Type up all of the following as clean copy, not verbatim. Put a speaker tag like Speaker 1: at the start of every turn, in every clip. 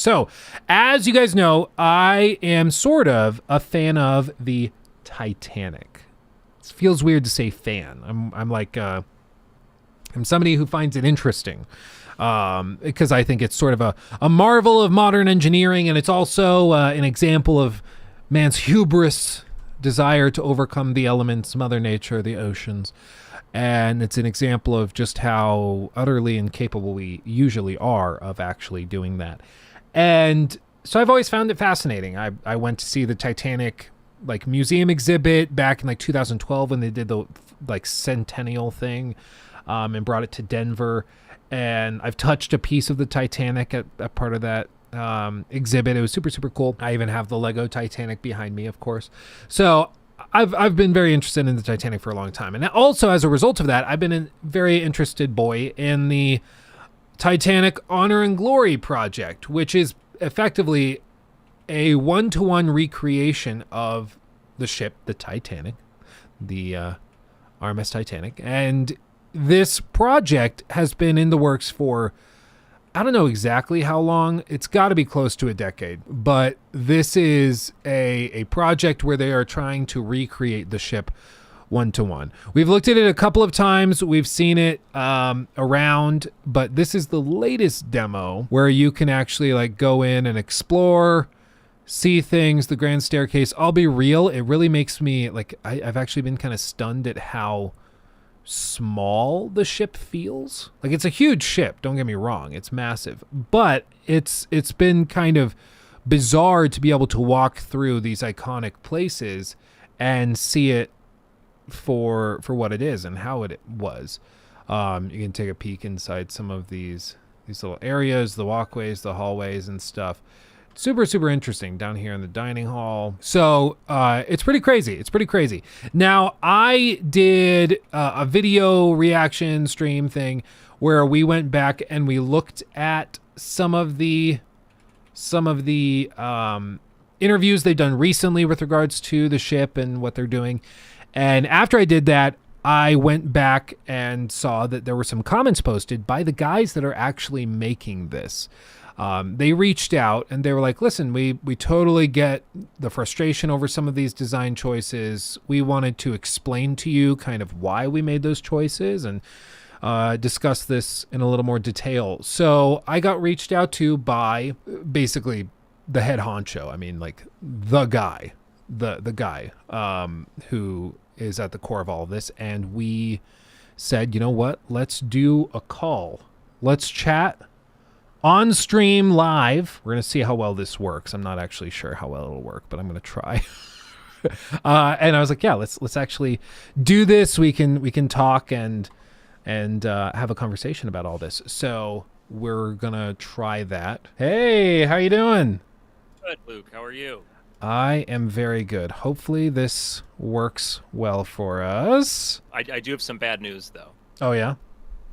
Speaker 1: So, as you guys know, I am sort of a fan of the Titanic. It feels weird to say fan. I'm somebody who finds it interesting because I think it's sort of a marvel of modern engineering, and it's also an example of man's hubris, desire to overcome the elements, Mother Nature, the oceans. And it's an example of just how utterly incapable we usually are of actually doing that. And so I've always found it fascinating. I went to see the Titanic museum exhibit back in 2012 when they did the centennial thing, and brought it to Denver. And I've touched a piece of the Titanic at part of that exhibit. It was super, super cool. I even have the Lego Titanic behind me, of course. So I've been very interested in the Titanic for a long time. And also, as a result of that, I've been a very interested boy in the Titanic Honor and Glory project, which is effectively a one-to-one recreation of the ship, the Titanic, the RMS Titanic. And this project has been in the works for, I don't know exactly how long. It's got to be close to a decade. But this is a project where they are trying to recreate the ship one-to-one. We've looked at it a couple of times. We've seen it around, but this is the latest demo where you can actually go in and explore, see things, the grand staircase. I'll be real, it really makes me I've actually been kind of stunned at how small the ship feels. It's a huge ship, don't get me wrong, it's massive, but it's been kind of bizarre to be able to walk through these iconic places and see it for what it is and how it was. You can take a peek inside some of these little areas, the walkways, the hallways and stuff. Super, super interesting down here in the dining hall. So it's pretty crazy. Now, I did a video reaction stream thing where we went back and we looked at some of the interviews they've done recently with regards to the ship and what they're doing. And after I did that, I went back and saw that there were some comments posted by the guys that are actually making this. They reached out and they were like, listen, we totally get the frustration over some of these design choices. We wanted to explain to you kind of why we made those choices and discuss this in a little more detail. So I got reached out to by basically the head honcho. I mean, the guy, the guy who is at the core of all of this. And we said, you know what, let's do a call. Let's chat on stream live. We're going to see how well this works. I'm not actually sure how well it'll work, but I'm going to try. And I was like, yeah, let's actually do this. We can talk and have a conversation about all this. So we're going to try that. Hey, how you doing?
Speaker 2: Good, Luke. How are you?
Speaker 1: I am very good. Hopefully this works well for us.
Speaker 2: I do have some bad news, though.
Speaker 1: Oh, yeah?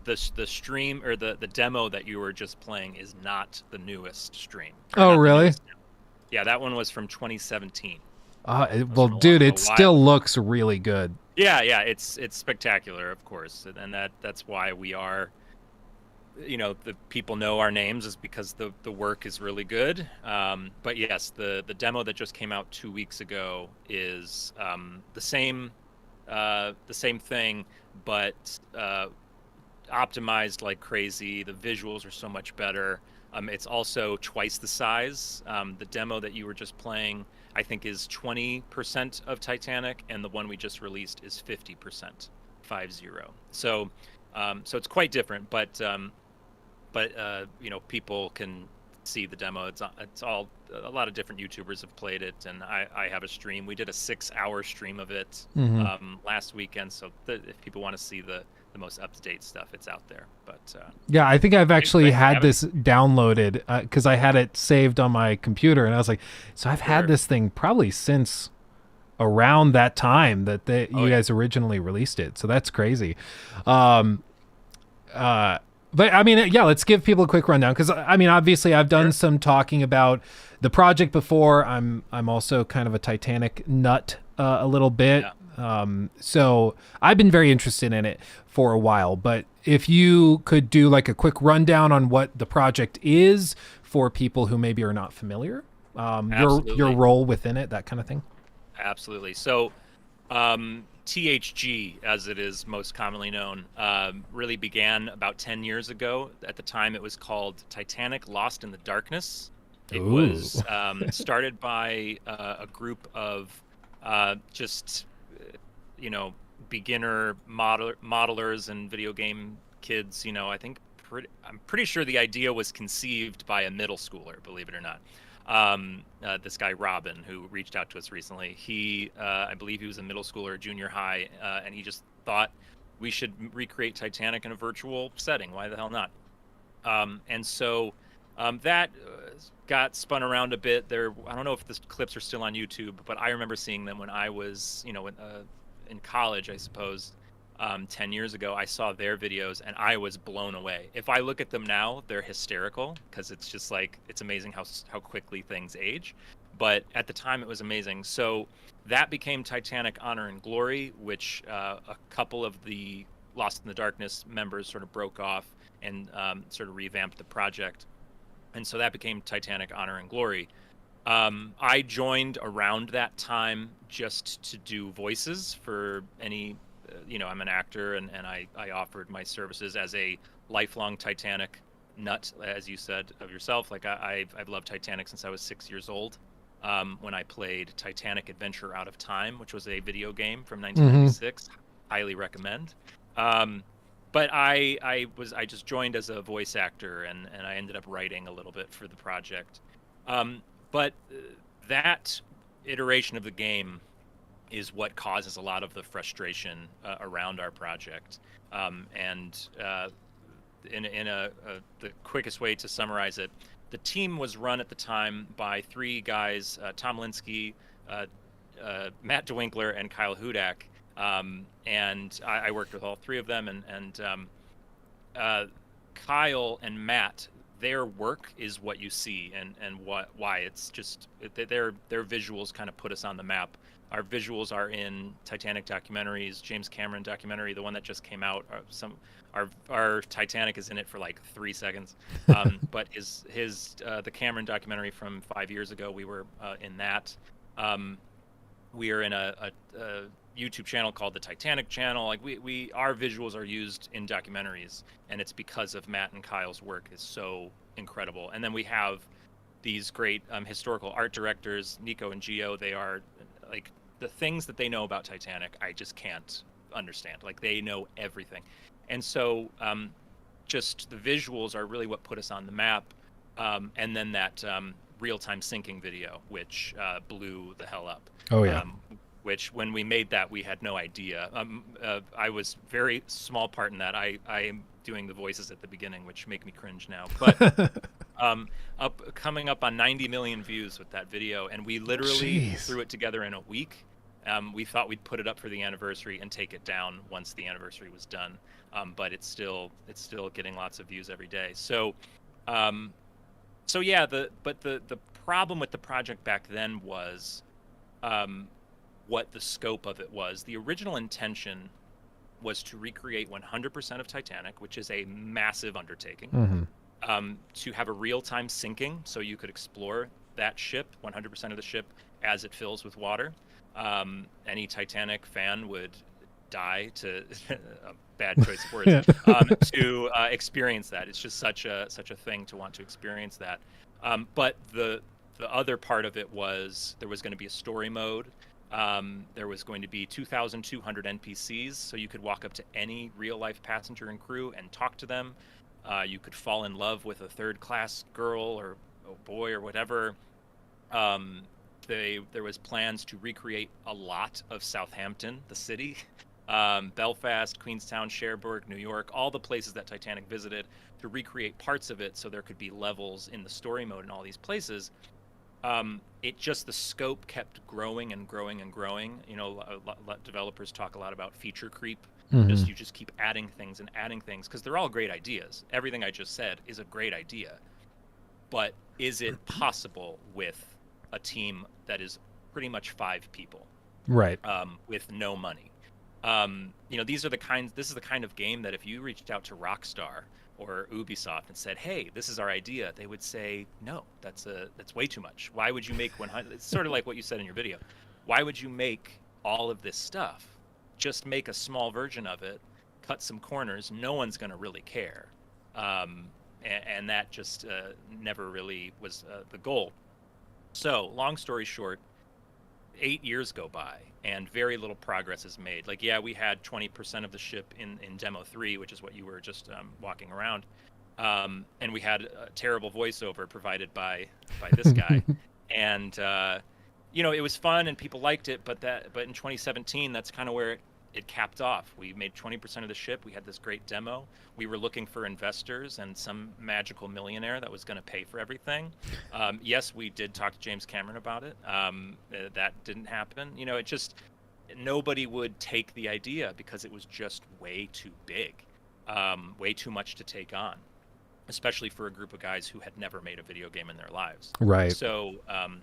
Speaker 2: The stream or the demo that you were just playing is not the newest stream.
Speaker 1: Oh, really?
Speaker 2: Yeah, that one was from 2017.
Speaker 1: Well, dude, it still looks really good.
Speaker 2: Yeah, it's spectacular, of course, and that's why we are, the people know our names is because the work is really good. But yes, the demo that just came out 2 weeks ago is the same thing, but optimized like crazy. The visuals are so much better. It's also twice the size. The demo that you were just playing, I think, is 20% of Titanic, and the one we just released is 50%, 50. So it's quite different, but people can see the demo. It's all, a lot of different YouTubers have played it, and I have a stream. We did a 6-hour stream of it last weekend, so if people want to see the most up-to-date stuff, it's out there. But
Speaker 1: yeah, I think I've actually had this downloaded because I had it saved on my computer, and I was like, so I've had this thing probably since around that time that you guys originally released it. So that's crazy. But I mean, yeah, let's give people a quick rundown because I mean, obviously, I've done some talking about the project before. I'm also kind of a Titanic nut a little bit. Yeah. So I've been very interested in it for a while, but if you could do like a quick rundown on what the project is for people who maybe are not familiar?
Speaker 2: Absolutely.
Speaker 1: Your role within it, that kind of thing.
Speaker 2: Absolutely. So, THG, as it is most commonly known, really began about 10 years ago. At the time, it was called Titanic Lost in the Darkness. It was started by a group of just, beginner modelers and video game kids. I'm pretty sure the idea was conceived by a middle schooler, believe it or not. This guy Robin, who reached out to us recently, I believe he was a middle schooler or junior high, and he just thought we should recreate Titanic in a virtual setting. Why the hell not? And so that got spun around a bit. I don't know if the clips are still on YouTube, but I remember seeing them when I was, in college, I suppose. 10 years ago, I saw their videos and I was blown away. If I look at them now, they're hysterical because it's just like, it's amazing how quickly things age. But at the time, it was amazing. So that became Titanic Honor and Glory, which a couple of the Lost in the Darkness members sort of broke off and sort of revamped the project. And so that became Titanic Honor and Glory. I joined around that time just to do voices for any, I'm an actor and I offered my services as a lifelong Titanic nut, as you said of yourself. Like I've loved Titanic since I was 6 years old, when I played Titanic Adventure Out of Time, which was a video game from 1996. Highly recommend. But I just joined as a voice actor and I ended up writing a little bit for the project. But that iteration of the game is what causes a lot of the frustration around our project. The quickest way to summarize it, the team was run at the time by three guys: Tom Linsky, Matt DeWinkler, and Kyle Hudak. And I worked with all three of them. And Kyle and Matt, their work is what you see, and why it's just their visuals kind of put us on the map. Our visuals are in Titanic documentaries, James Cameron documentary, the one that just came out. Our Titanic is in it for like 3 seconds, but the Cameron documentary from 5 years ago, we were in that. We are in a YouTube channel called the Titanic Channel. Like our visuals are used in documentaries, and it's because of Matt and Kyle's work is so incredible. And then we have these great historical art directors, Nico and Gio. They are like, the things that they know about Titanic, I just can't understand. Like, they know everything. And so just the visuals are really what put us on the map. And then that real-time syncing video, which blew the hell up.
Speaker 1: Oh, yeah.
Speaker 2: Which, when we made that, we had no idea. I was very small part in that. I am doing the voices at the beginning, which make me cringe now. But coming up on 90 million views with that video, and we literally threw it together in a week. We thought we'd put it up for the anniversary and take it down once the anniversary was done. But it's still getting lots of views every day. So yeah, the problem with the project back then was what the scope of it was. The original intention was to recreate 100% of Titanic, which is a massive undertaking. To have a real-time sinking, so you could explore that ship, 100% of the ship, as it fills with water. Any Titanic fan would die to a bad choice of words to experience that. It's just such a thing to want to experience that. But the other part of it was there was going to be a story mode. There was going to be 2,200 NPCs, so you could walk up to any real-life passenger and crew and talk to them. You could fall in love with a third-class girl or boy or whatever. There was plans to recreate a lot of Southampton, the city, Belfast, Queenstown, Cherbourg, New York, all the places that Titanic visited, to recreate parts of it so there could be levels in the story mode in all these places. The scope kept growing and growing and growing. Developers talk a lot about feature creep. You just keep adding things because they're all great ideas. Everything I just said is a great idea, but is it possible with a team that is pretty much 5 people,
Speaker 1: right?
Speaker 2: With no money. This is the kind of game that if you reached out to Rockstar or Ubisoft and said, "Hey, this is our idea," they would say, "No, that's way too much. Why would you make 100?" It's sort of like what you said in your video. Why would you make all of this stuff? Just make a small version of it, cut some corners. No one's going to really care, and that just never really was the goal. So, long story short, 8 years go by and very little progress is made. Like, yeah, we had 20% of the ship in demo 3, which is what you were just walking around, and we had a terrible voiceover provided by this guy. And it was fun and people liked it, but in 2017, that's kind of where it capped off. We made 20% of the ship. We had this great demo. We were looking for investors and some magical millionaire that was going to pay for everything. Yes, we did talk to James Cameron about it. That didn't happen. It just, nobody would take the idea because it was just way too big, way too much to take on, especially for a group of guys who had never made a video game in their lives.
Speaker 1: Right.
Speaker 2: So,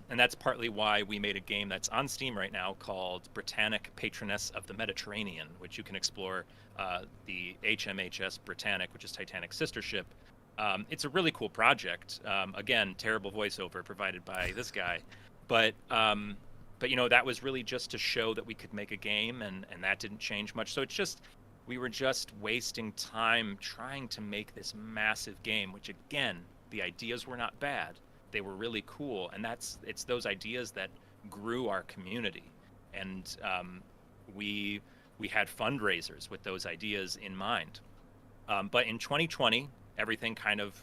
Speaker 2: and that's partly why we made a game that's on Steam right now called Britannic Patroness of the Mediterranean, which you can explore the HMHS Britannic, which is Titanic's sister ship. It's a really cool project. Again, terrible voiceover provided by this guy. But that was really just to show that we could make a game, and that didn't change much. So it's just, we were just wasting time trying to make this massive game, which, again, the ideas were not bad. They were really cool. And it's those ideas that grew our community. And we had fundraisers with those ideas in mind. But in 2020, everything kind of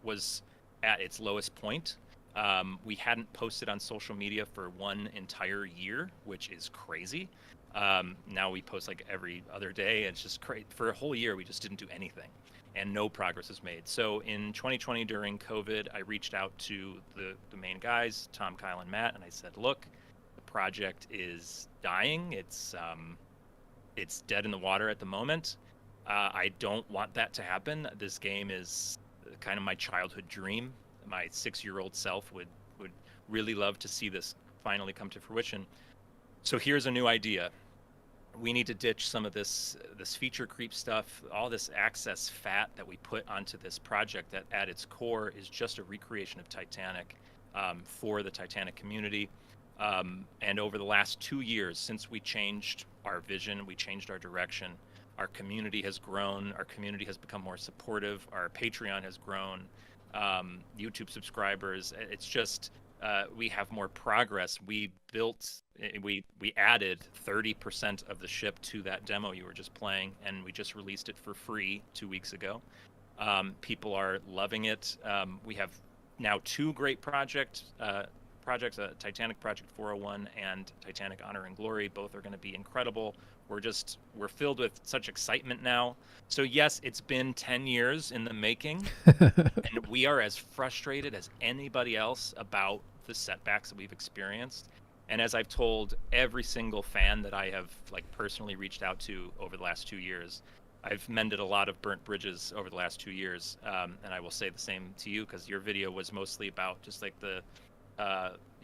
Speaker 2: was at its lowest point. We hadn't posted on social media for 1 entire year, which is crazy. Now we post like every other day. It's just great. For a whole year, we just didn't do anything, and no progress was made. So in 2020, during COVID, I reached out to the main guys, Tom, Kyle, and Matt, and I said, "Look, the project is dying. It's dead in the water at the moment. I don't want that to happen. This game is kind of my childhood dream. My 6-year-old self would really love to see this finally come to fruition. So here's a new idea. We need to ditch some of this feature creep stuff, all this access fat that we put onto this project that at its core is just a recreation of Titanic for the Titanic community. And over the last 2 years, since we changed our vision, we changed our direction, our community has grown, our community has become more supportive, our Patreon has grown, YouTube subscribers, it's just, we have more progress. We added 30% of the ship to that demo you were just playing, and we just released it for free 2 weeks ago. People are loving it. We have now 2 great projects, Titanic Project 401 and Titanic Honor and Glory. Both are going to be incredible. We're filled with such excitement now. So yes, it's been 10 years in the making, and we are as frustrated as anybody else about the setbacks that we've experienced. And as I've told every single fan that I have personally reached out to over the last 2 years, I've mended a lot of burnt bridges over the last 2 years. And I will say the same to you, because your video was mostly about just the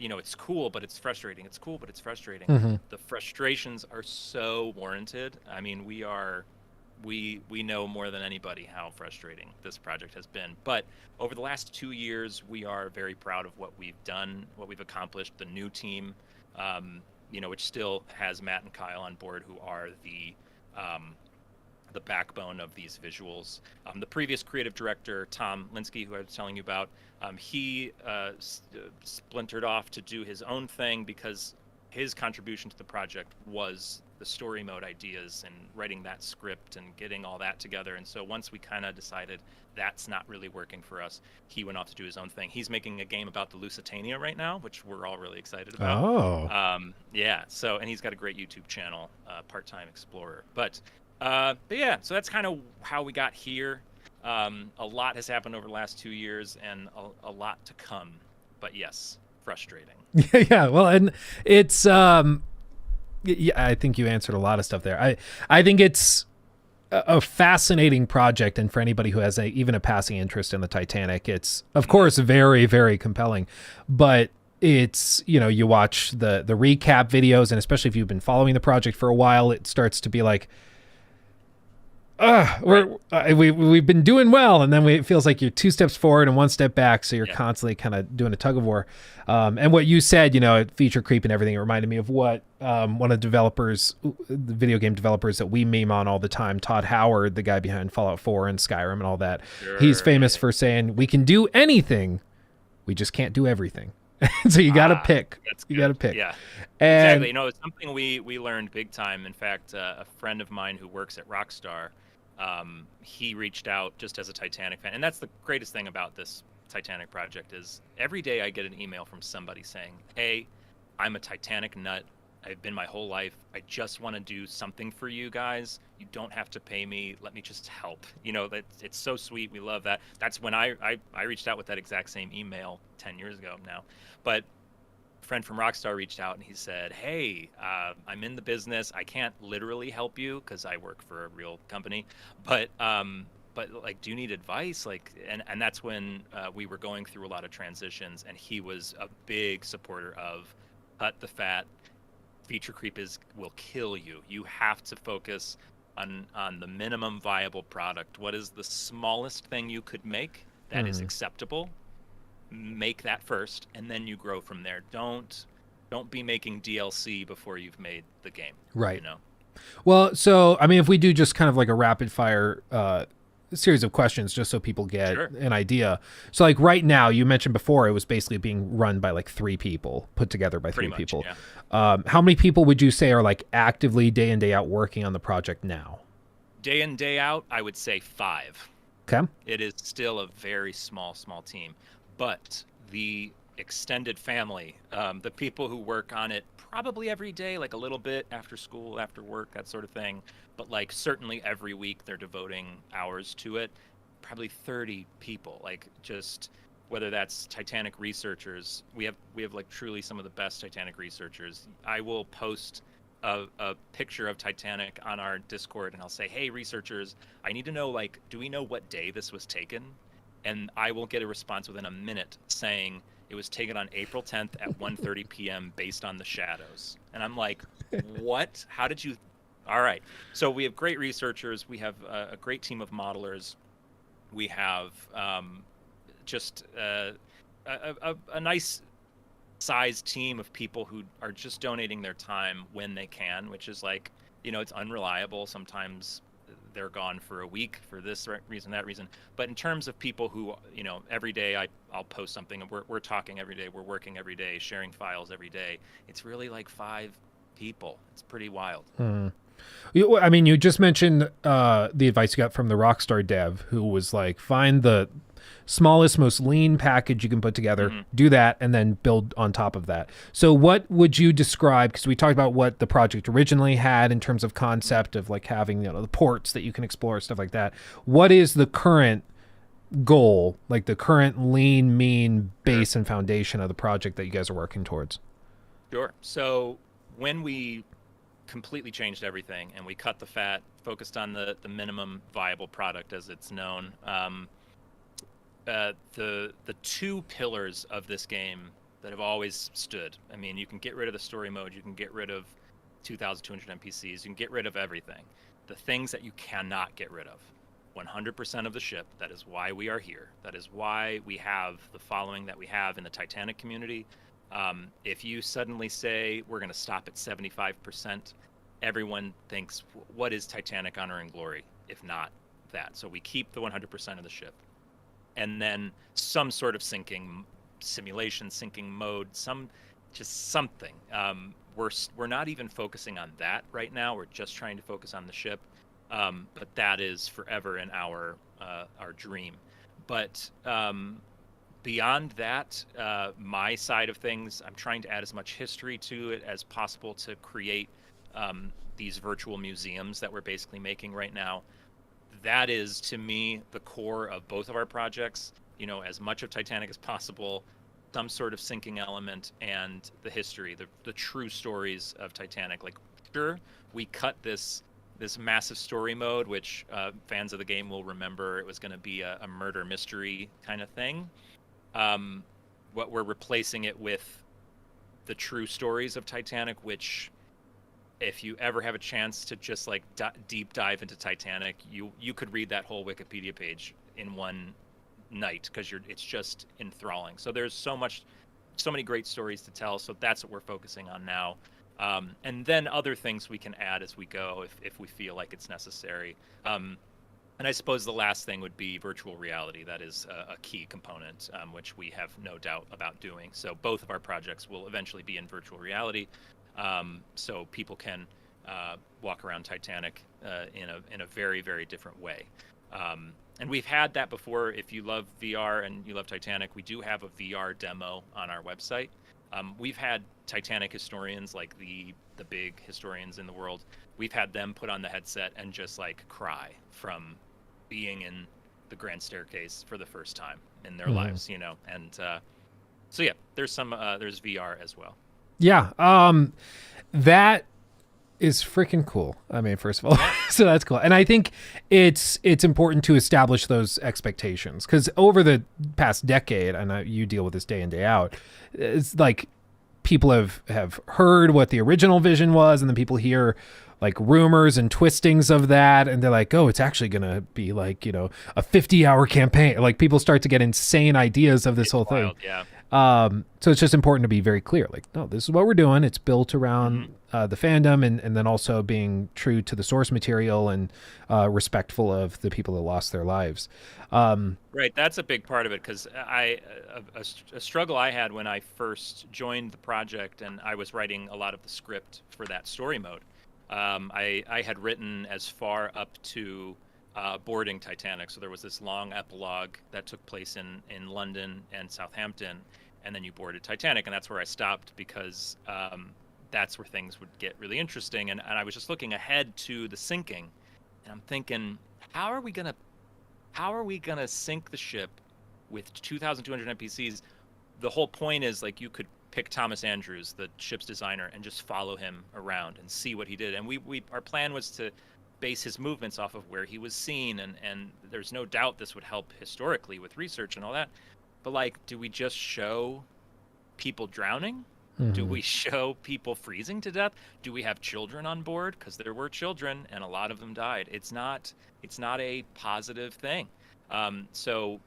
Speaker 2: it's cool, but it's frustrating. It's cool, but it's frustrating.
Speaker 1: Mm-hmm.
Speaker 2: The frustrations are so warranted. I mean, we know more than anybody how frustrating this project has been. But over the last 2 years, we are very proud of what we've done, what we've accomplished. The new team, which still has Matt and Kyle on board, who are the backbone of these visuals. The previous creative director, Tom Linsky, who I was telling you about, he splintered off to do his own thing because his contribution to the project was the story mode ideas and writing that script and getting all that together. And so once we kind of decided that's not really working for us, he went off to do his own thing. He's making a game about the Lusitania right now, which we're all really excited about.
Speaker 1: Oh.
Speaker 2: Yeah. So, and he's got a great YouTube channel, Part-Time Explorer. But yeah, so that's kind of how we got here. A lot has happened over the last 2 years, and a lot to come. But yes, frustrating.
Speaker 1: Yeah. Well, and it's yeah, I think you answered a lot of stuff there. I think it's a fascinating project, and for anybody who has even a passing interest in the Titanic, it's of course very, very compelling. But it's, you watch the recap videos, and especially if you've been following the project for a while, it starts to be like, we've been doing well, and then it feels like you're two steps forward and one step back, so you're
Speaker 2: Yeah.
Speaker 1: constantly kind of doing a tug of war. And what you said, feature creep and everything, it reminded me of what one of the video game developers that we meme on all the time, Todd Howard, the guy behind Fallout 4 and Skyrim and all that. He's
Speaker 2: Sure,
Speaker 1: famous
Speaker 2: yeah.
Speaker 1: for saying, "We can do anything, we just can't do everything." So you got to pick.
Speaker 2: That's
Speaker 1: You
Speaker 2: good.
Speaker 1: got to pick.
Speaker 2: Yeah.
Speaker 1: And
Speaker 2: Exactly. It's something we learned big time. In fact, a friend of mine who works at Rockstar, he reached out just as a Titanic fan, and that's the greatest thing about this Titanic project is every day I get an email from somebody saying, "Hey, I'm a Titanic nut. I've been my whole life. I just want to do something for you guys. You don't have to pay me. Let me just help." That it's so sweet. We love that. That's when I reached out with that exact same email 10 years ago now, but friend from Rockstar reached out and he said, "Hey, I'm in the business. I can't literally help you because I work for a real company, but like, do you need advice?" And that's when we were going through a lot of transitions, and he was a big supporter of cut the fat. Feature creep will kill you. You have to focus on the minimum viable product. What is the smallest thing you could make that is acceptable? Make that first, and then you grow from there. Don't be making DLC before you've made the game.
Speaker 1: right. Well, so I mean, if we do just kind of like a rapid fire series of questions, just so people get
Speaker 2: Sure.
Speaker 1: an idea. So, like right now, you mentioned before it was basically being run by like 3 people, put together by
Speaker 2: Pretty
Speaker 1: 3
Speaker 2: much,
Speaker 1: people.
Speaker 2: yeah.
Speaker 1: How many people would you say are like actively day in day out working on the project now?
Speaker 2: Day in, day out, I would say 5.
Speaker 1: Okay.
Speaker 2: It is still a very small team, but the extended family, the people who work on it probably every day, like a little bit after school, after work, that sort of thing, but like certainly every week they're devoting hours to it. Probably 30 people, like just whether that's Titanic researchers. We have like truly some of the best Titanic researchers. I will post a picture of Titanic on our Discord, and I'll say, "Hey, researchers, I need to know, like, do we know what day this was taken?" And I will get a response within a minute saying it was taken on April 10th at 1:30 p.m. based on the shadows. And I'm like, "What? How did you?" All right. So we have great researchers. We have a great team of modelers. We have just a nice sized team of people who are just donating their time when they can, which is like, it's unreliable. Sometimes they're gone for a week for this reason, that reason. But in terms of people who, every day I'll post something, and we're talking every day, we're working every day, sharing files every day. It's really like 5 people. It's pretty wild.
Speaker 1: I mean, you just mentioned the advice you got from the Rockstar dev, who was like, find the smallest, most lean package you can put together, do that, and then build on top of that. So what would you describe, because we talked about what the project originally had in terms of concept of like having, the ports that you can explore, stuff like that. What is the current goal, like the current lean, mean base and foundation of the project that you guys are working towards?
Speaker 2: Sure. So when we completely changed everything and we cut the fat, focused on the minimum viable product as it's known, the 2 pillars of this game that have always stood. I mean, you can get rid of the story mode, you can get rid of 2,200 NPCs, you can get rid of everything. The things that you cannot get rid of: 100% of the ship. That is why we are here. That is why we have the following that we have in the Titanic community. If you suddenly say we're going to stop at 75%, everyone thinks, what is Titanic Honor and Glory if not that? So we keep the 100% of the ship. And then some sort of simulation syncing mode, something. We're not even focusing on that right now. We're just trying to focus on the ship. But that is forever in our dream. But beyond that, my side of things, I'm trying to add as much history to it as possible to create these virtual museums that we're basically making right now. That is, to me, the core of both of our projects. As much of Titanic as possible, some sort of syncing element, and the history, the true stories of Titanic. Like, sure, we cut this massive story mode, which fans of the game will remember. It was going to be a murder mystery kind of thing. What we're replacing it with the true stories of Titanic, which if you ever have a chance to just like deep dive into Titanic, you could read that whole Wikipedia page in one night because it's just enthralling. So there's so many great stories to tell. So that's what we're focusing on now. And then other things we can add as we go if we feel like it's necessary. And I suppose the last thing would be virtual reality. That is a key component, which we have no doubt about doing. So both of our projects will eventually be in virtual reality, so people can walk around Titanic in a very, very different way. And we've had that before. If you love VR and you love Titanic, we do have a VR demo on our website. We've had Titanic historians, like the big historians in the world. We've had them put on the headset and just like cry from being in the grand staircase for the first time in their lives, you know. And so yeah, there's VR as well.
Speaker 1: Yeah, that is freaking cool. I mean, first of all, so that's cool. And I think it's important to establish those expectations, because over the past decade, and you deal with this day in, day out, it's like people have heard what the original vision was, and then people hear like rumors and twistings of that, and they're like, oh, it's actually going to be like, you know, a 50-hour campaign. Like people start to get insane ideas of this whole
Speaker 2: wild,
Speaker 1: thing.
Speaker 2: Yeah.
Speaker 1: So it's just important to be very clear. Like, no, this is what we're doing. It's built around the fandom, and then also being true to the source material and respectful of the people that lost their lives.
Speaker 2: Right. That's a big part of it, because a struggle I had when I first joined the project and I was writing a lot of the script for that story mode. I had written as far up to boarding Titanic. So there was this long epilogue that took place in London and Southampton, and then you boarded Titanic, and that's where I stopped, because that's where things would get really interesting. And I was just looking ahead to the sinking, and I'm thinking, how are we gonna sink the ship with 2,200 NPCs? The whole point is, like, you could pick Thomas Andrews, the ship's designer, and just follow him around and see what he did. And our plan was to base his movements off of where he was seen, and there's no doubt this would help historically with research and all that. But like, do we just show people drowning? Do we show people freezing to death? Do we have children on board? Because there were children, and a lot of them died. It's not a positive thing. So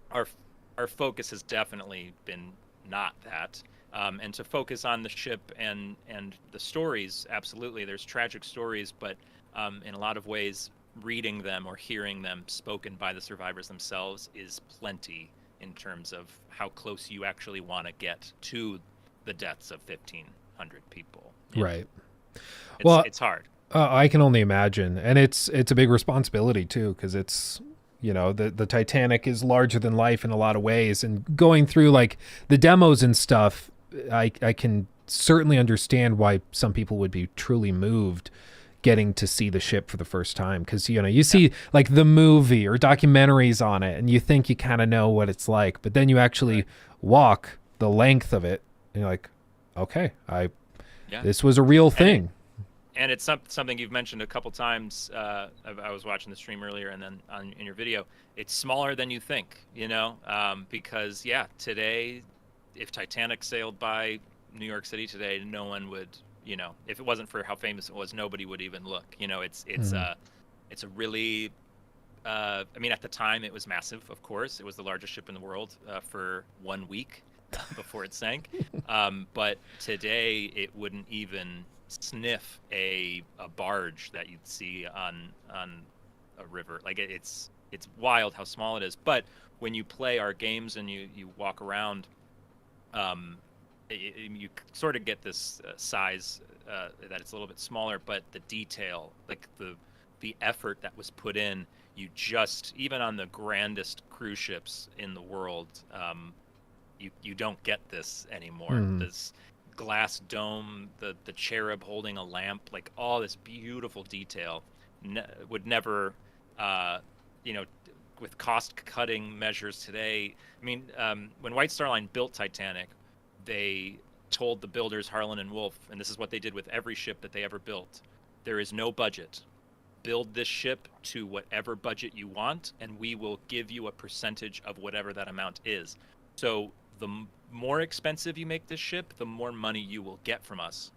Speaker 2: our focus has definitely been not that. And to focus on the ship and the stories, absolutely. There's tragic stories, but in a lot of ways, reading them or hearing them spoken by the survivors themselves is plenty in terms of how close you actually want to get to the deaths of 1,500 people.
Speaker 1: Right. Well,
Speaker 2: it's hard.
Speaker 1: I can only imagine, and it's a big responsibility too, because it's, you know, the Titanic is larger than life in a lot of ways, and going through like the demos and stuff, I can certainly understand why some people would be truly moved getting to see the ship for the first time, because, you know, you see like the movie or documentaries on it and you think you kind of know what it's like, but then you actually walk the length of it and you're like, okay, this was a real thing.
Speaker 2: And it's something you've mentioned a couple times. I was watching the stream earlier, and then in your video, it's smaller than you think, you know, because today, if Titanic sailed by New York City today, no one would, you know, if it wasn't for how famous it was, nobody would even look. You know, it's a really, I mean, at the time it was massive. Of course, it was the largest ship in the world for 1 week before it sank. But today it wouldn't even sniff a barge that you'd see on a river. Like it's wild how small it is. But when you play our games and you walk around, you sort of get this size that it's a little bit smaller, but the detail, like the effort that was put in, even on the grandest cruise ships in the world, you don't get this anymore. This glass dome, the cherub holding a lamp, like all this beautiful detail would never, you know, with cost-cutting measures today. I mean, when White Star Line built Titanic, they told the builders, Harlan and Wolff, and this is what they did with every ship that they ever built: there is no budget. Build this ship to whatever budget you want, and we will give you a percentage of whatever that amount is. So the more expensive you make this ship, the more money you will get from us.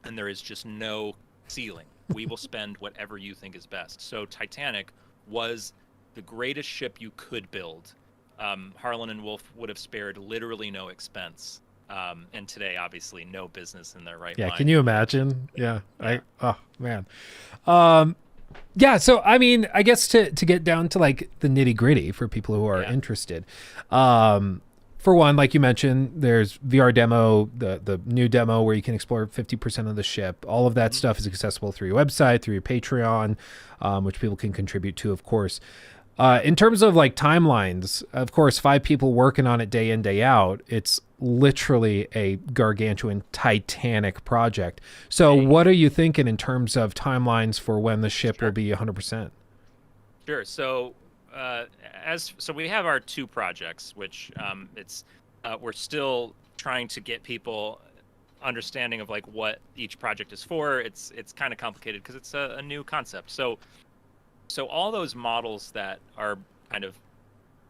Speaker 2: and there is just no ceiling. We will spend whatever you think is best. So Titanic was the greatest ship you could build. Harlan and Wolff would have spared literally no expense. And today, obviously, no business in their right
Speaker 1: Yeah,
Speaker 2: mind.
Speaker 1: can you imagine? Yeah. Oh man. Yeah, so I mean, I guess to get down to like the nitty-gritty for people who are interested. For one, like you mentioned, there's VR demo, the new demo where you can explore 50% of the ship. All of that stuff is accessible through your website, through your Patreon, which people can contribute to, of course. In terms of like timelines, of course, 5 people working on it day in, day out. It's literally a gargantuan Titanic project. So what are you thinking in terms of timelines for when the ship will be 100%?
Speaker 2: Sure. So, so we have our 2 projects, which we're still trying to get people understanding of like what each project is for. It's kind of complicated because it's a new concept. So all those models that are kind of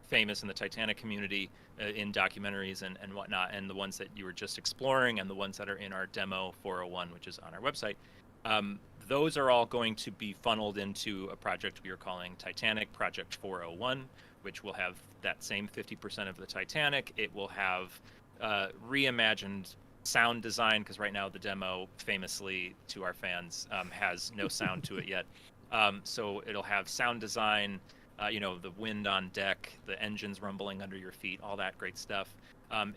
Speaker 2: famous in the Titanic community, in documentaries and whatnot, and the ones that you were just exploring, and the ones that are in our demo 401, which is on our website, those are all going to be funneled into a project we are calling Titanic Project 401, which will have that same 50% of the Titanic. It will have reimagined sound design, because right now the demo, famously to our fans, has no sound to it yet. So it'll have sound design, the wind on deck, the engines rumbling under your feet, all that great stuff.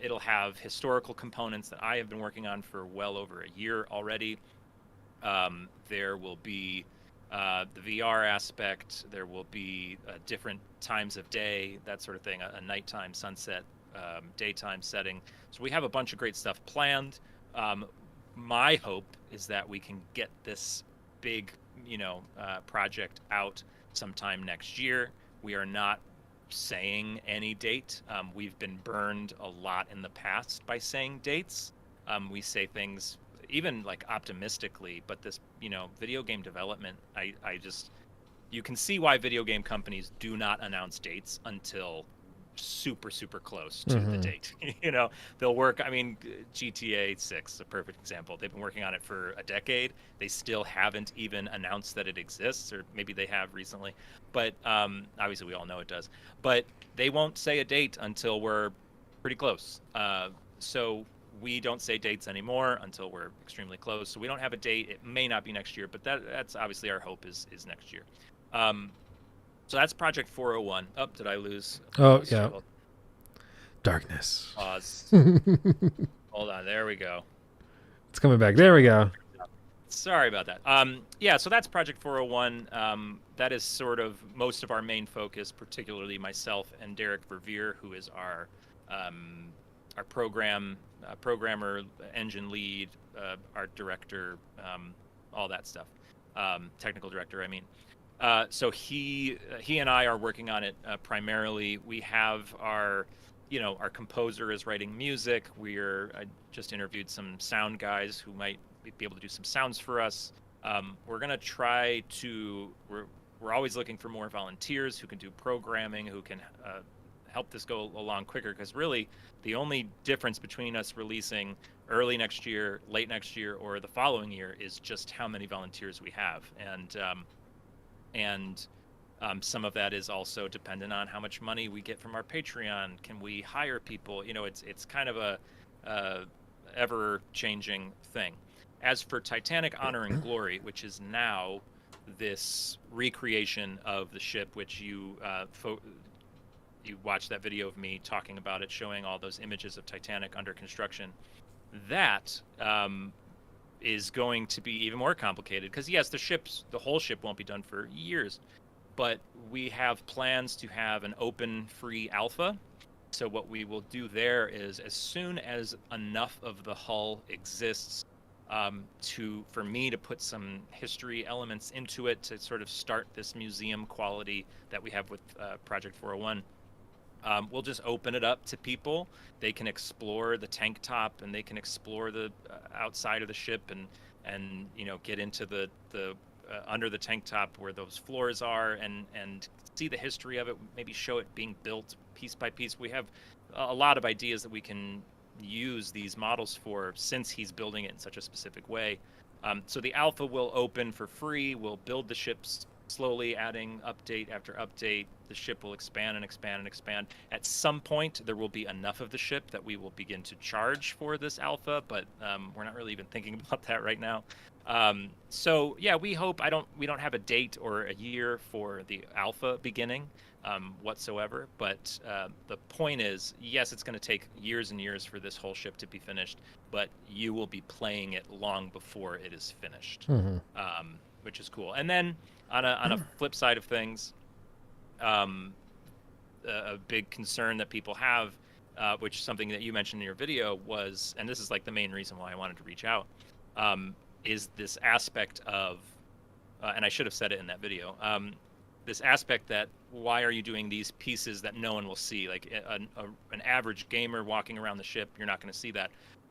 Speaker 2: It'll have historical components that I have been working on for well over a year already. There will be the VR aspect. There will be different times of day, that sort of thing, a nighttime, sunset, daytime setting. So we have a bunch of great stuff planned. My hope is that we can get this big project out sometime next year. We are not saying any date. We've been burned a lot in the past by saying dates. We say things even like optimistically, but this, video game development, you can see why video game companies do not announce dates until super close to the date. They'll work, GTA 6, a perfect example. They've been working on it for a decade. They still haven't even announced that it exists, or maybe they have recently, but obviously we all know it does. But they won't say a date until we're pretty close. So we don't say dates anymore until we're extremely close. So we don't have a date. It may not be next year, but that's obviously our hope is next year. So that's Project 401. Oh, did I lose?
Speaker 1: Oh, yeah. Darkness.
Speaker 2: Pause. Hold on. There we go.
Speaker 1: It's coming back. There we go.
Speaker 2: Sorry about that. Yeah, so that's Project 401. That is sort of most of our main focus, particularly myself and Derek Verveer, who is our programmer, engine lead, art director, all that stuff. Technical director, I mean. So he and I are working on it primarily. We have our composer is writing music. I just interviewed some sound guys who might be able to do some sounds for us. We're gonna try to. We're always looking for more volunteers who can do programming, who can help this go along quicker. Because really, the only difference between us releasing early next year, late next year, or the following year is just how many volunteers we have, and some of that is also dependent on how much money we get from our Patreon. Can we hire people? It's kind of a ever-changing thing. As for Titanic Honor and Glory, which is now this recreation of the ship, which you watched that video of me talking about it, showing all those images of Titanic under construction. That is going to be even more complicated because yes, the whole ship won't be done for years, but we have plans to have an open free alpha. So what we will do there is, as soon as enough of the hull exists for me to put some history elements into it to sort of start this museum quality that we have with Project 401, we'll just open it up to people. They can explore the tank top, and they can explore the outside of the ship, and get into the under the tank top where those floors are, and see the history of it. Maybe show it being built piece by piece. We have a lot of ideas that we can use these models for, since he's building it in such a specific way. So the alpha will open for free. We'll build the ships slowly, adding update after update. The ship will expand and expand and expand. At some point, there will be enough of the ship that we will begin to charge for this alpha, but we're not really even thinking about that right now. So yeah, we hope we don't have a date or a year for the alpha beginning whatsoever, but the point is, yes, it's going to take years and years for this whole ship to be finished, but you will be playing it long before it is finished, which is cool. And then on a flip side of things, a big concern that people have, which is something that you mentioned in your video, was, and this is like the main reason why I wanted to reach out, is this aspect of, and I should have said it in that video, this aspect that why are you doing these pieces that no one will see? Like an average gamer walking around the ship, you're not going to see that.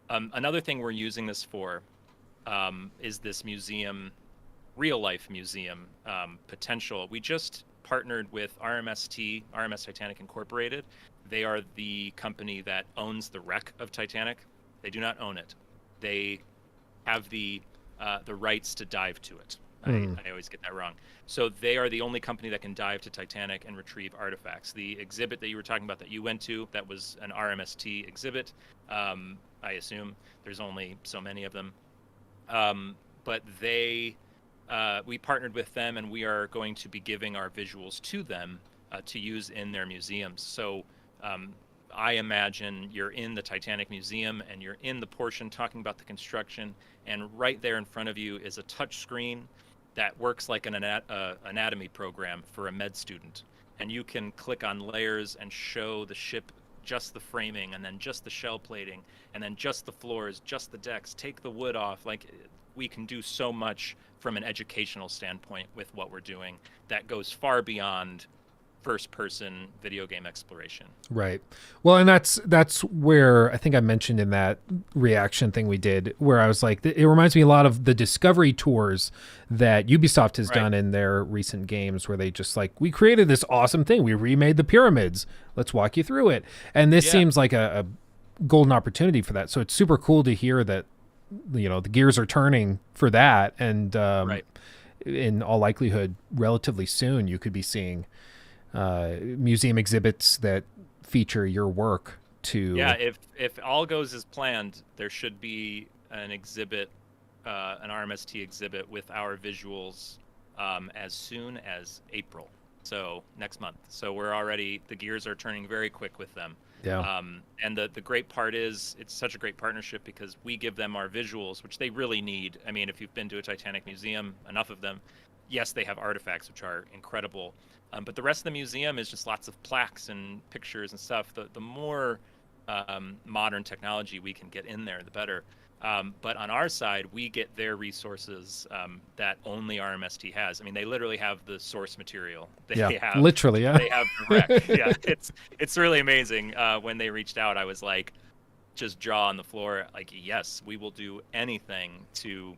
Speaker 2: Another thing we're using this for is this museum, real life museum potential. We just partnered with RMS Titanic Incorporated. They are the company that owns the wreck of Titanic. They do not own it. They have the rights to dive to it. I always get that wrong. So they are the only company that can dive to Titanic and retrieve artifacts. The exhibit that you were talking about that you went to, that was an RMST exhibit. I assume there's only so many of them. But we partnered with them, and we are going to be giving our visuals to them to use in their museums. So I imagine you're in the Titanic Museum and you're in the portion talking about the construction, and right there in front of you is a touch screen that works like an anatomy program for a med student. And you can click on layers and show the ship, just the framing, and then just the shell plating, and then just the floors, just the decks, take the wood off. Like, we can do so much from an educational standpoint with what we're doing that goes far beyond first-person video game exploration.
Speaker 1: Right. Well, and that's where I think I mentioned in that reaction thing we did, where I was like, it reminds me a lot of the Discovery tours that Ubisoft has done in their recent games, where they just like, we created this awesome thing. We remade the pyramids. Let's walk you through it. And this seems like a golden opportunity for that. So it's super cool to hear that, the gears are turning for that. And in all likelihood, relatively soon, you could be seeing museum exhibits that feature your work to
Speaker 2: if all goes as planned, there should be an exhibit, an RMST exhibit with our visuals as soon as April, so next month. So the gears are turning very quick with them. And the great part is, it's such a great partnership because we give them our visuals, which they really need. I mean, if you've been to a Titanic museum, enough of them, yes, they have artifacts which are incredible. But the rest of the museum is just lots of plaques and pictures and stuff. The more modern technology we can get in there, the better. But on our side, we get their resources that only RMST has. I mean, they literally have the source material. They have
Speaker 1: literally,
Speaker 2: They have the wreck. Yeah, it's really amazing. When they reached out, I was like, just jaw on the floor. Like, yes, we will do anything to.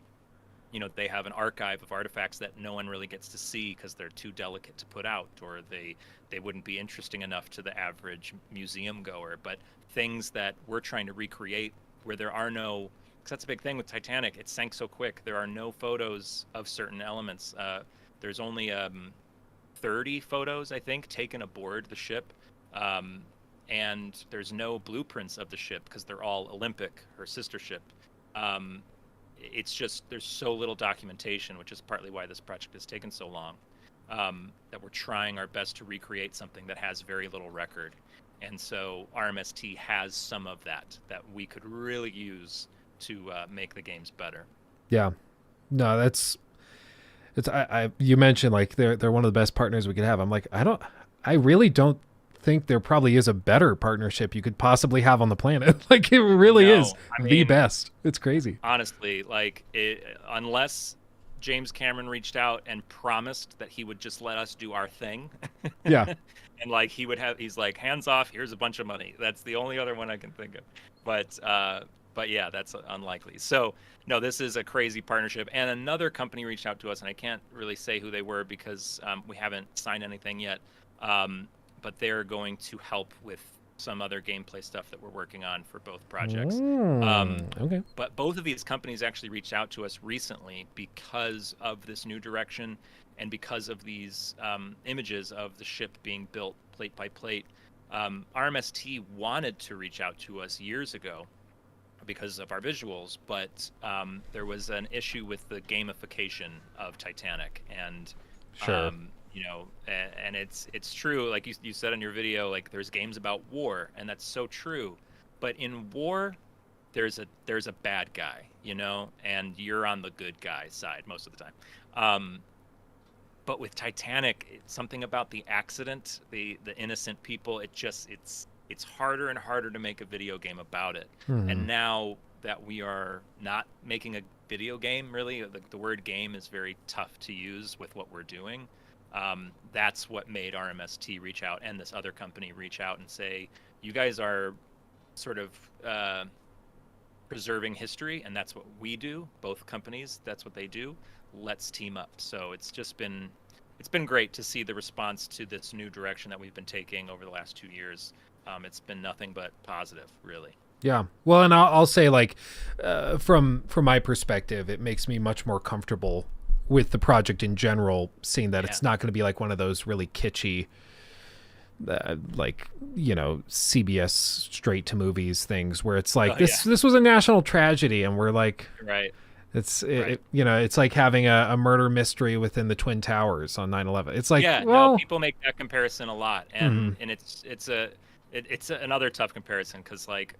Speaker 2: They have an archive of artifacts that no one really gets to see because they're too delicate to put out, or they wouldn't be interesting enough to the average museum goer. But things that we're trying to recreate where there are no, because that's a big thing with Titanic, it sank so quick. There are no photos of certain elements. There's only 30 photos, I think, taken aboard the ship. And there's no blueprints of the ship because they're all Olympic, her sister ship. It's just, there's so little documentation, which is partly why this project has taken so long, that we're trying our best to recreate something that has very little record. And so RMST has some of that we could really use to make the games better.
Speaker 1: Yeah. No, you mentioned like they're one of the best partners we could have. I'm like, I really don't think there probably is a better partnership you could possibly have on the planet. Like, it really is the best. It's crazy.
Speaker 2: Honestly, like, unless James Cameron reached out and promised that he would just let us do our thing.
Speaker 1: Yeah.
Speaker 2: And like he's like, hands off, here's a bunch of money. That's the only other one I can think of. But yeah, that's unlikely. So no, this is a crazy partnership. And another company reached out to us, and I can't really say who they were because we haven't signed anything yet. But they're going to help with some other gameplay stuff that we're working on for both projects.
Speaker 1: Okay.
Speaker 2: But both of these companies actually reached out to us recently because of this new direction and because of these images of the ship being built plate by plate. RMST wanted to reach out to us years ago because of our visuals, but there was an issue with the gamification of Titanic, and
Speaker 1: Sure.
Speaker 2: and it's true, like you said in your video, like there's games about war, and that's so true, but in war there's a bad guy, and you're on the good guy side most of the time. But with Titanic, it's something about the accident, the innocent people. It's harder and harder to make a video game about it. And now that we are not making a video game, really, the word game is very tough to use with what we're doing. That's what made RMST reach out and this other company reach out and say, you guys are sort of preserving history, and that's what we do. Both companies, that's what they do. Let's team up. So it's been great to see the response to this new direction that we've been taking over the last 2 years. It's been nothing but positive, really.
Speaker 1: Yeah. Well, and I'll say, like, from my perspective, it makes me much more comfortable with the project in general, seeing that it's not going to be like one of those really kitschy, like, CBS straight to movies things where it's like this was a national tragedy, and we're like,
Speaker 2: right.
Speaker 1: It's it's like having a murder mystery within the Twin Towers on 9/11. It's like,
Speaker 2: no, people make that comparison a lot, and it's another tough comparison because, like,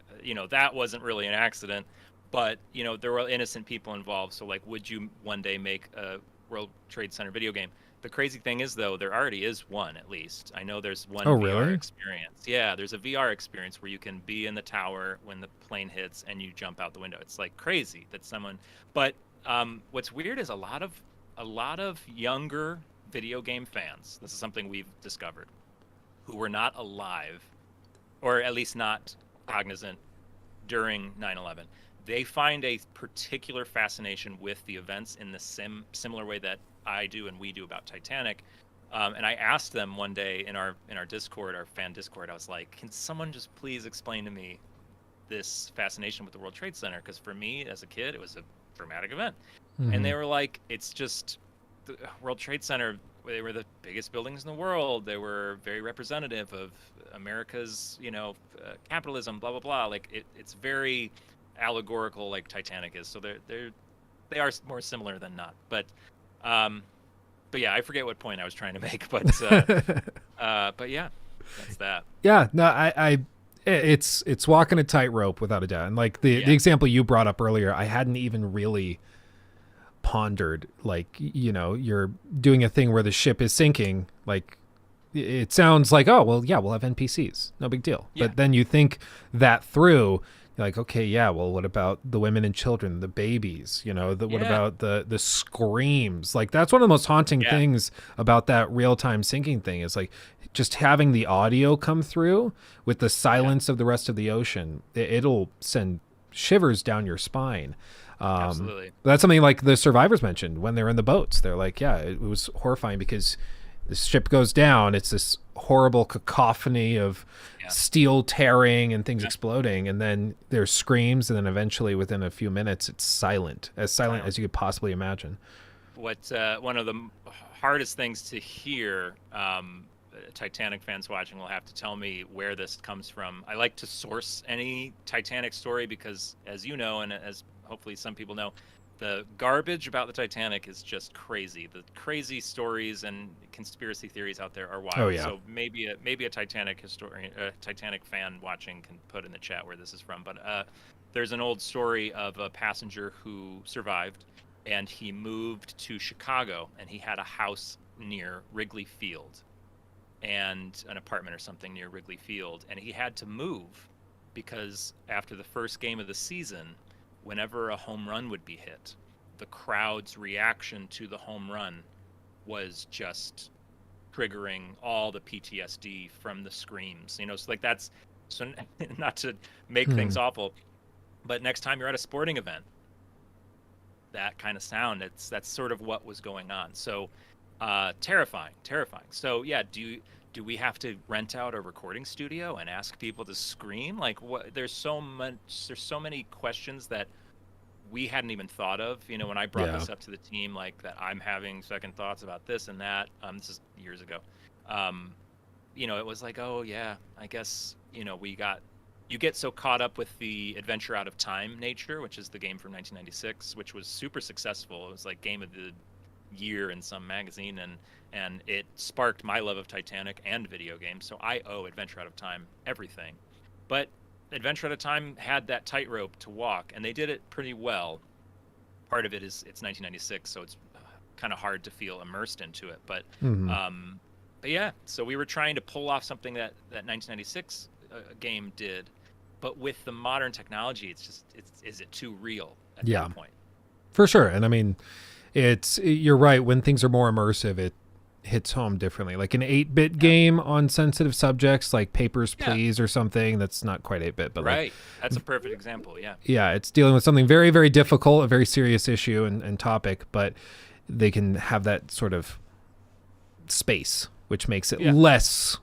Speaker 2: that wasn't really an accident, but there were innocent people involved. So, like, would you one day make a World Trade Center video game? The crazy thing is, though, there already is one. At least I know there's one VR experience. Yeah, there's a VR experience where you can be in the tower when the plane hits and you jump out the window. It's like crazy that someone. But what's weird is a lot of younger video game fans. This is something we've discovered, who were not alive, or at least not cognizant during 9/11. They find a particular fascination with the events in the similar way that I do and we do about Titanic. And I asked them one day in our Discord, our fan Discord, I was like, can someone just please explain to me this fascination with the World Trade Center? Because for me as a kid, it was a traumatic event. And they were like, it's just the World Trade Center. They were the biggest buildings in the world. They were very representative of America's, capitalism, blah, blah, blah. Like it's very allegorical, like Titanic is. So they are more similar than not. But yeah, I forget what point I was trying to make, but yeah, that's that.
Speaker 1: Yeah, no, it's walking a tightrope without a doubt. And like the example you brought up earlier, I hadn't even really pondered. Like, you're doing a thing where the ship is sinking. Like, it sounds like, oh, well, yeah, we'll have NPCs, no big deal. But then you think that through. Like, okay, yeah, well, what about the women and children, the babies, what about the screams? Like, that's one of the most haunting things about that real-time syncing thing, is like just having the audio come through with the silence of the rest of the ocean. It'll send shivers down your spine.
Speaker 2: Absolutely.
Speaker 1: That's something like the survivors mentioned when they're in the boats. They're like, yeah, it was horrifying because the ship goes down. It's this horrible cacophony of steel tearing and things exploding, and then there's screams, and then eventually within a few minutes it's silent as you could possibly imagine.
Speaker 2: What one of the hardest things to hear, Titanic fans watching will have to tell me where this comes from. I like to source any Titanic story because, as you know, and as hopefully some people know, the garbage about the Titanic is just crazy. The crazy stories and conspiracy theories out there are wild.
Speaker 1: Oh, yeah.
Speaker 2: So maybe a Titanic historian, a Titanic fan watching can put in the chat where this is from. But there's an old story of a passenger who survived, and he moved to Chicago, and he had a house near Wrigley Field, and an apartment or something near Wrigley Field, and he had to move because after the first game of the season, whenever a home run would be hit, the crowd's reaction to the home run was just triggering all the PTSD from the screams. So like that's, so not to make things awful, but next time you're at a sporting event, that kind of sound, that's sort of what was going on. So terrifying. So yeah, do do we have to rent out a recording studio and ask people to scream? Like, what? There's so many questions that we hadn't even thought of. You know, when I brought
Speaker 1: Yeah.
Speaker 2: this up to the team, like that I'm having second thoughts about this and that. This is years ago. Um, you know, it was like, oh yeah, I guess, you know, you get so caught up with the Adventure Out of Time nature, which is the game from 1996, which was super successful. It was like game of the year in some magazine, and it sparked my love of Titanic and video games. So I owe Adventure Out of Time everything. But Adventure Out of Time had that tightrope to walk, and they did it pretty well. Part of it is it's 1996, so it's kind of hard to feel immersed into it.
Speaker 1: Hmm.
Speaker 2: But yeah, so we were trying to pull off something that 1996 game did, but with the modern technology, is it too real at
Speaker 1: Yeah,
Speaker 2: that point?
Speaker 1: for sure. And I mean, you're right. When things are more immersive, it hits home differently. Like an 8-bit
Speaker 2: Yeah.
Speaker 1: game on sensitive subjects like Papers,
Speaker 2: Yeah.
Speaker 1: Please or something. That's not quite 8-bit, but like,
Speaker 2: Right. That's a perfect example. Yeah.
Speaker 1: yeah, it's dealing with something very, very difficult, a very serious issue and topic, but they can have that sort of space, which makes it
Speaker 2: Yeah.
Speaker 1: less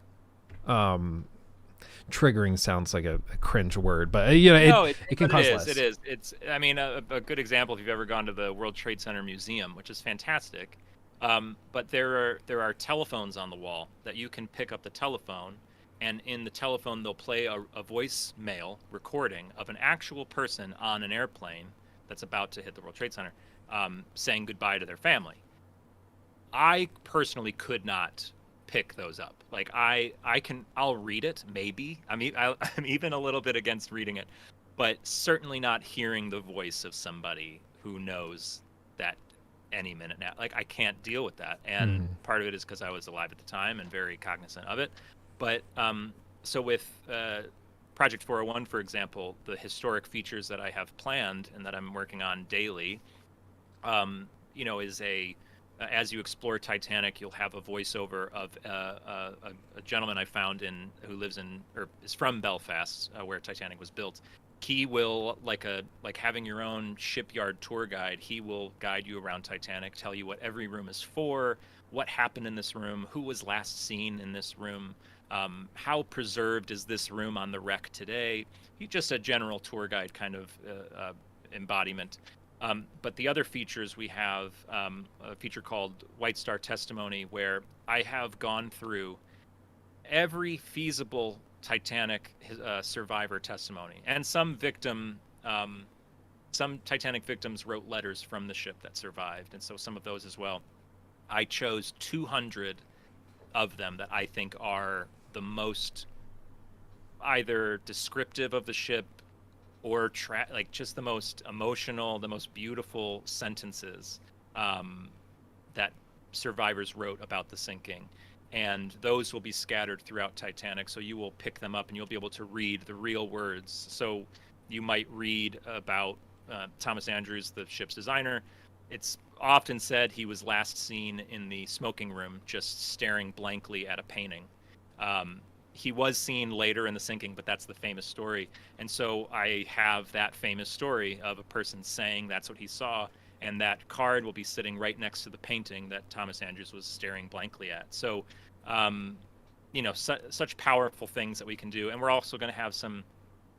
Speaker 1: triggering. Sounds like a cringe word, but
Speaker 2: No,
Speaker 1: it can
Speaker 2: but
Speaker 1: cause
Speaker 2: it is.
Speaker 1: less.
Speaker 2: It is. It's. I mean, a good example if you've ever gone to the World Trade Center Museum, which is fantastic. But there are telephones on the wall that you can pick up the telephone, and in the telephone they'll play a voicemail recording of an actual person on an airplane that's about to hit the World Trade Center, saying goodbye to their family. I personally could not pick those up. Like I'll read it maybe. I'm even a little bit against reading it, but certainly not hearing the voice of somebody who knows that any minute now. Like I can't deal with that. And part of it is because I was alive at the time and very cognizant of it. But so with Project 401, for example, the historic features that I have planned and that I'm working on daily, is as you explore Titanic, you'll have a voiceover of a gentleman I found who lives in or is from Belfast, where Titanic was built. He will like having your own shipyard tour guide. He will guide you around Titanic, tell you what every room is for, what happened in this room, who was last seen in this room, how preserved is this room on the wreck today. He's just a general tour guide kind of embodiment. But the other features we have a feature called White Star Testimony, where I have gone through every feasible Titanic survivor testimony, and some Titanic victims wrote letters from the ship that survived, and so some of those as well. I chose 200 of them that I think are the most either descriptive of the ship or like just the most emotional, the most beautiful sentences that survivors wrote about the sinking. And those will be scattered throughout Titanic, so you will pick them up and you'll be able to read the real words. So you might read about Thomas Andrews, the ship's designer. It's often said he was last seen in the smoking room just staring blankly at a painting. He was seen later in the sinking, but that's the famous story. And so I have that famous story of a person saying that's what he saw, and that card will be sitting right next to the painting that Thomas Andrews was staring blankly at. So, such powerful things that we can do. And we're also going to have some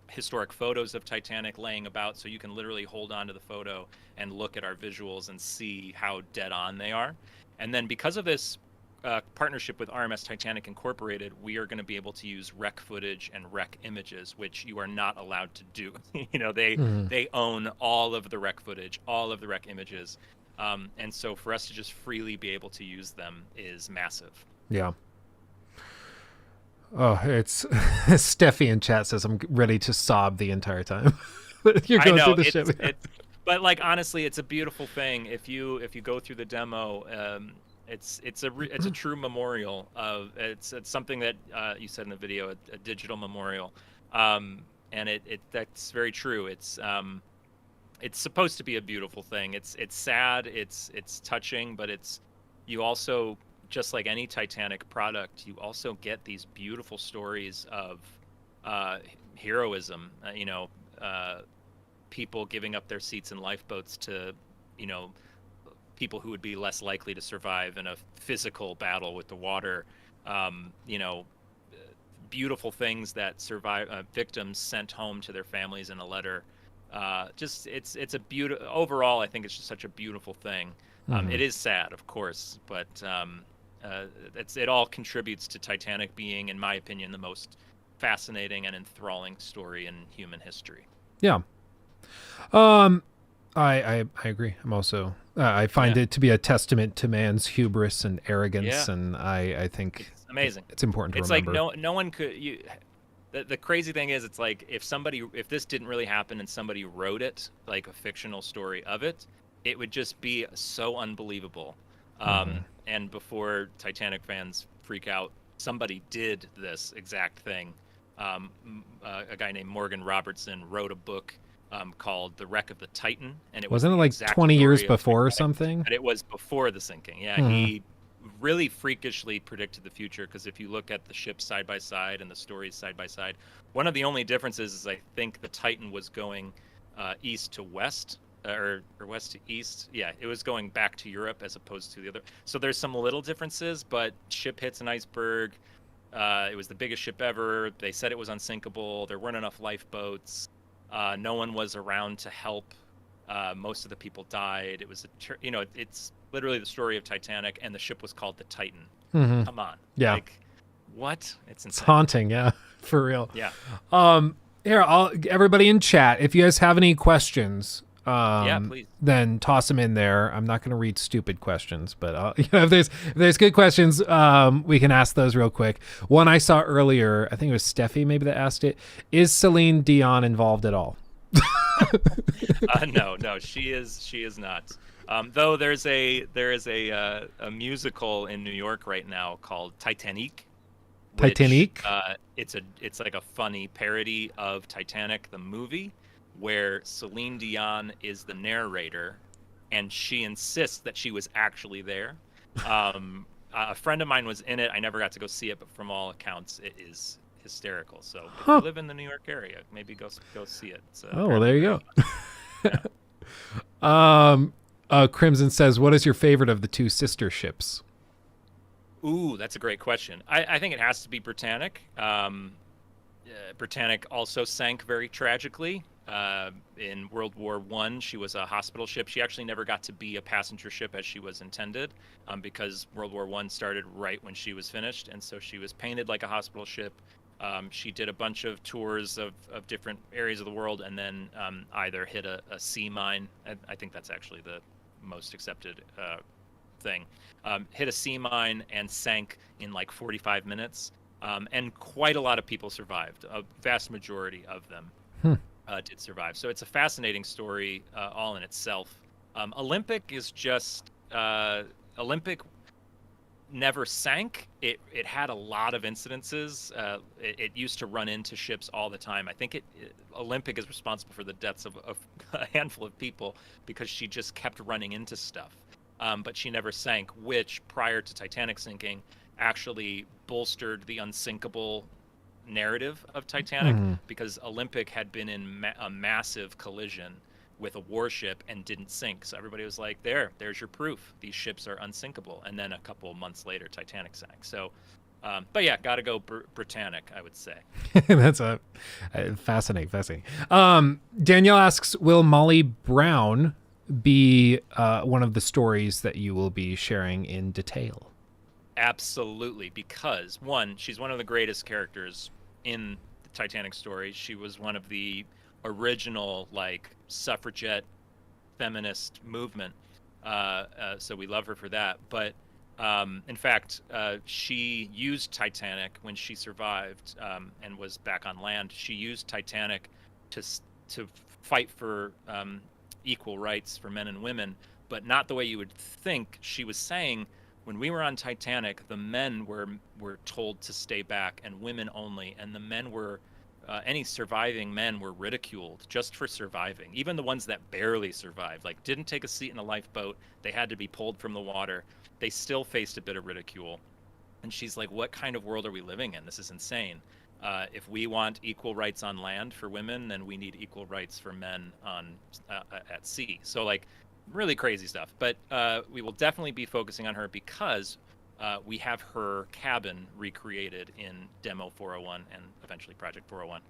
Speaker 2: historic photos of Titanic laying about, so you can literally hold on to the photo and look at our visuals and see how dead on they are. And then because of this partnership with RMS Titanic Incorporated, we are going to be able to use wreck footage and wreck images, which you are not allowed to do. They own all of the wreck footage, all of the wreck images, and so for us to just freely be able to use them is massive.
Speaker 1: Yeah. Oh, it's Steffi in chat says I'm ready to sob the entire time. You're going through the ship.
Speaker 2: But like honestly, it's a beautiful thing. If you go through the demo, it's a true memorial of it's something that you said in the video, a digital memorial, and that's very true. It's supposed to be a beautiful thing. It's sad, it's touching, but you also, just like any Titanic product, you also get these beautiful stories of heroism. People giving up their seats in lifeboats to, people who would be less likely to survive in a physical battle with the water. you know, beautiful things that survive victims sent home to their families in a letter. Just it's a beautiful overall. I think it's just such a beautiful thing.
Speaker 1: Hmm.
Speaker 2: It is sad, of course, but it all contributes to Titanic being, in my opinion, the most fascinating and enthralling story in human history.
Speaker 1: Yeah. Um, I agree. I'm also I find
Speaker 2: Yeah,
Speaker 1: it to be a testament to man's hubris and arrogance,
Speaker 2: yeah,
Speaker 1: and I think
Speaker 2: it's amazing.
Speaker 1: it's important to
Speaker 2: It's like
Speaker 1: remember.
Speaker 2: no one could you. The crazy thing is, it's like if this didn't really happen and somebody wrote it like a fictional story of it, it would just be so unbelievable.
Speaker 1: Hmm.
Speaker 2: And before Titanic fans freak out, somebody did this exact thing. A guy named Morgan Robertson wrote a book called The Wreck of the Titan, and it was
Speaker 1: Wasn't it
Speaker 2: the
Speaker 1: like
Speaker 2: exact
Speaker 1: 20 years
Speaker 2: story of
Speaker 1: before or
Speaker 2: Titanic,
Speaker 1: something?
Speaker 2: but it was before the sinking. Yeah,
Speaker 1: Hmm.
Speaker 2: he really freakishly predicted the future, because if you look at the ships side by side and the stories side by side, one of the only differences is I think the Titan was going east to west, or west to east. Yeah, it was going back to Europe as opposed to the other. So there's some little differences, but ship hits an iceberg. It was the biggest ship ever. They said it was unsinkable. There weren't enough lifeboats. No one was around to help. Most of the people died. It was it's literally the story of Titanic, and the ship was called the Titan.
Speaker 1: Hmm.
Speaker 2: Come on,
Speaker 1: Yeah,
Speaker 2: like what? It's
Speaker 1: it's
Speaker 2: insane.
Speaker 1: haunting. Yeah, for real.
Speaker 2: Yeah,
Speaker 1: Here, everybody in chat, if you guys have any questions,
Speaker 2: yeah. Please.
Speaker 1: then toss them in there. I'm not going to read stupid questions, but if there's good questions, we can ask those real quick. One I saw earlier, I think it was Steffi maybe that asked it. Is Celine Dion involved at all?
Speaker 2: No, no, she is not. Though there is a musical in New York right now called Titanic, which
Speaker 1: Titanic.
Speaker 2: it's like a funny parody of Titanic the movie, where Celine Dion is the narrator, and she insists that she was actually there. A friend of mine was in it. I never got to go see it, but from all accounts, it is hysterical. So if you
Speaker 1: Huh.
Speaker 2: live in the New York area, maybe go see it. It's
Speaker 1: Oh, well,
Speaker 2: apparently
Speaker 1: there
Speaker 2: very
Speaker 1: you
Speaker 2: funny. Yeah.
Speaker 1: go. Crimson says, "What is your favorite of the two sister ships?"
Speaker 2: Ooh, that's a great question. I think it has to be Britannic. Britannic also sank very tragically. In World War One, she was a hospital ship. She actually never got to be a passenger ship as she was intended, because World War One started right when she was finished, and so she was painted like a hospital ship. She did a bunch of tours of different areas of the world, and then either hit a sea mine. I think that's actually the most accepted thing. Hit a sea mine and sank in like 45 minutes. And quite a lot of people survived. A vast majority of them
Speaker 1: Hmm.
Speaker 2: did survive. So it's a fascinating story all in itself. Olympic is just Olympic never sank. It had a lot of incidences. It used to run into ships all the time. I think Olympic is responsible for the deaths of a handful of people, because she just kept running into stuff. But she never sank, which prior to Titanic sinking actually bolstered the unsinkable narrative of Titanic,
Speaker 1: Hmm.
Speaker 2: because Olympic had been in a massive collision with a warship and didn't sink. So everybody was like, there's your proof. These ships are unsinkable. And then a couple of months later, Titanic sank. So, but yeah, got to go Britannic, I would say.
Speaker 1: That's a fascinating. Danielle asks, "Will Molly Brown be one of the stories that you will be sharing in detail?"
Speaker 2: Absolutely, because one, she's one of the greatest characters in the Titanic story. She was one of the original like suffragette feminist movement. So we love her for that. But in fact, she used Titanic when she survived and was back on land. She used Titanic to to fight for equal rights for men and women, but not the way you would think. She was saying, when we were on Titanic, the men were told to stay back and women only, and the men were any surviving men were ridiculed just for surviving. Even the ones that barely survived, like didn't take a seat in a lifeboat, they had to be pulled from the water. They still faced a bit of ridicule. And she's like, "What kind of world are we living in? This is insane. If we want equal rights on land for women, then we need equal rights for men on at sea." So like, really crazy stuff. But we will definitely be focusing on her, because we have her cabin recreated in Demo 401 and eventually Project 401.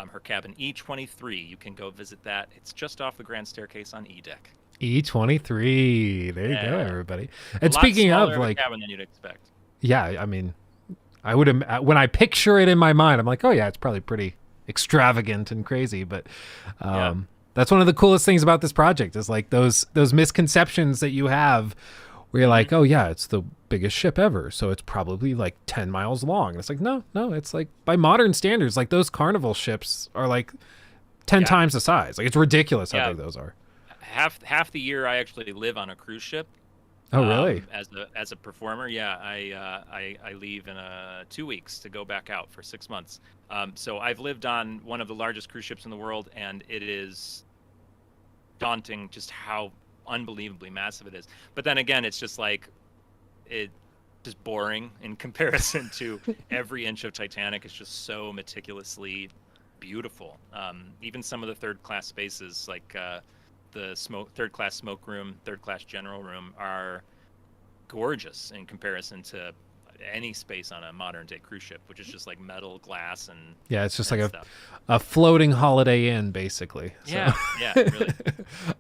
Speaker 2: Her cabin E23, you can go visit that. It's just off the grand staircase on E deck.
Speaker 1: E23. There you go, everybody.
Speaker 2: A
Speaker 1: And
Speaker 2: lot
Speaker 1: speaking of,
Speaker 2: smaller
Speaker 1: like,
Speaker 2: cabin than you'd expect.
Speaker 1: yeah, I mean, I would when I picture it in my mind, I'm like, oh yeah, it's probably pretty extravagant and crazy. But that's one of the coolest things about this project is like those misconceptions that you have, where you're like, oh yeah, it's the biggest ship ever, so it's probably like 10 miles long. And it's like, no, it's like by modern standards, like those Carnival ships are like 10 times the size. Like it's ridiculous how big those are.
Speaker 2: Half the year I actually live on a cruise ship.
Speaker 1: Oh really?
Speaker 2: As a performer, yeah. I leave in 2 weeks to go back out for 6 months. So I've lived on one of the largest cruise ships in the world, and it is daunting just how unbelievably massive it is. But then again, it's just like just boring in comparison to every inch of Titanic. Is just so meticulously beautiful. Even some of the third class spaces, like the third class smoke room, third class general room, are gorgeous in comparison to any space on a modern day cruise ship, which is just like metal, glass, and
Speaker 1: it's just like a floating Holiday Inn, basically. So.
Speaker 2: Yeah, really.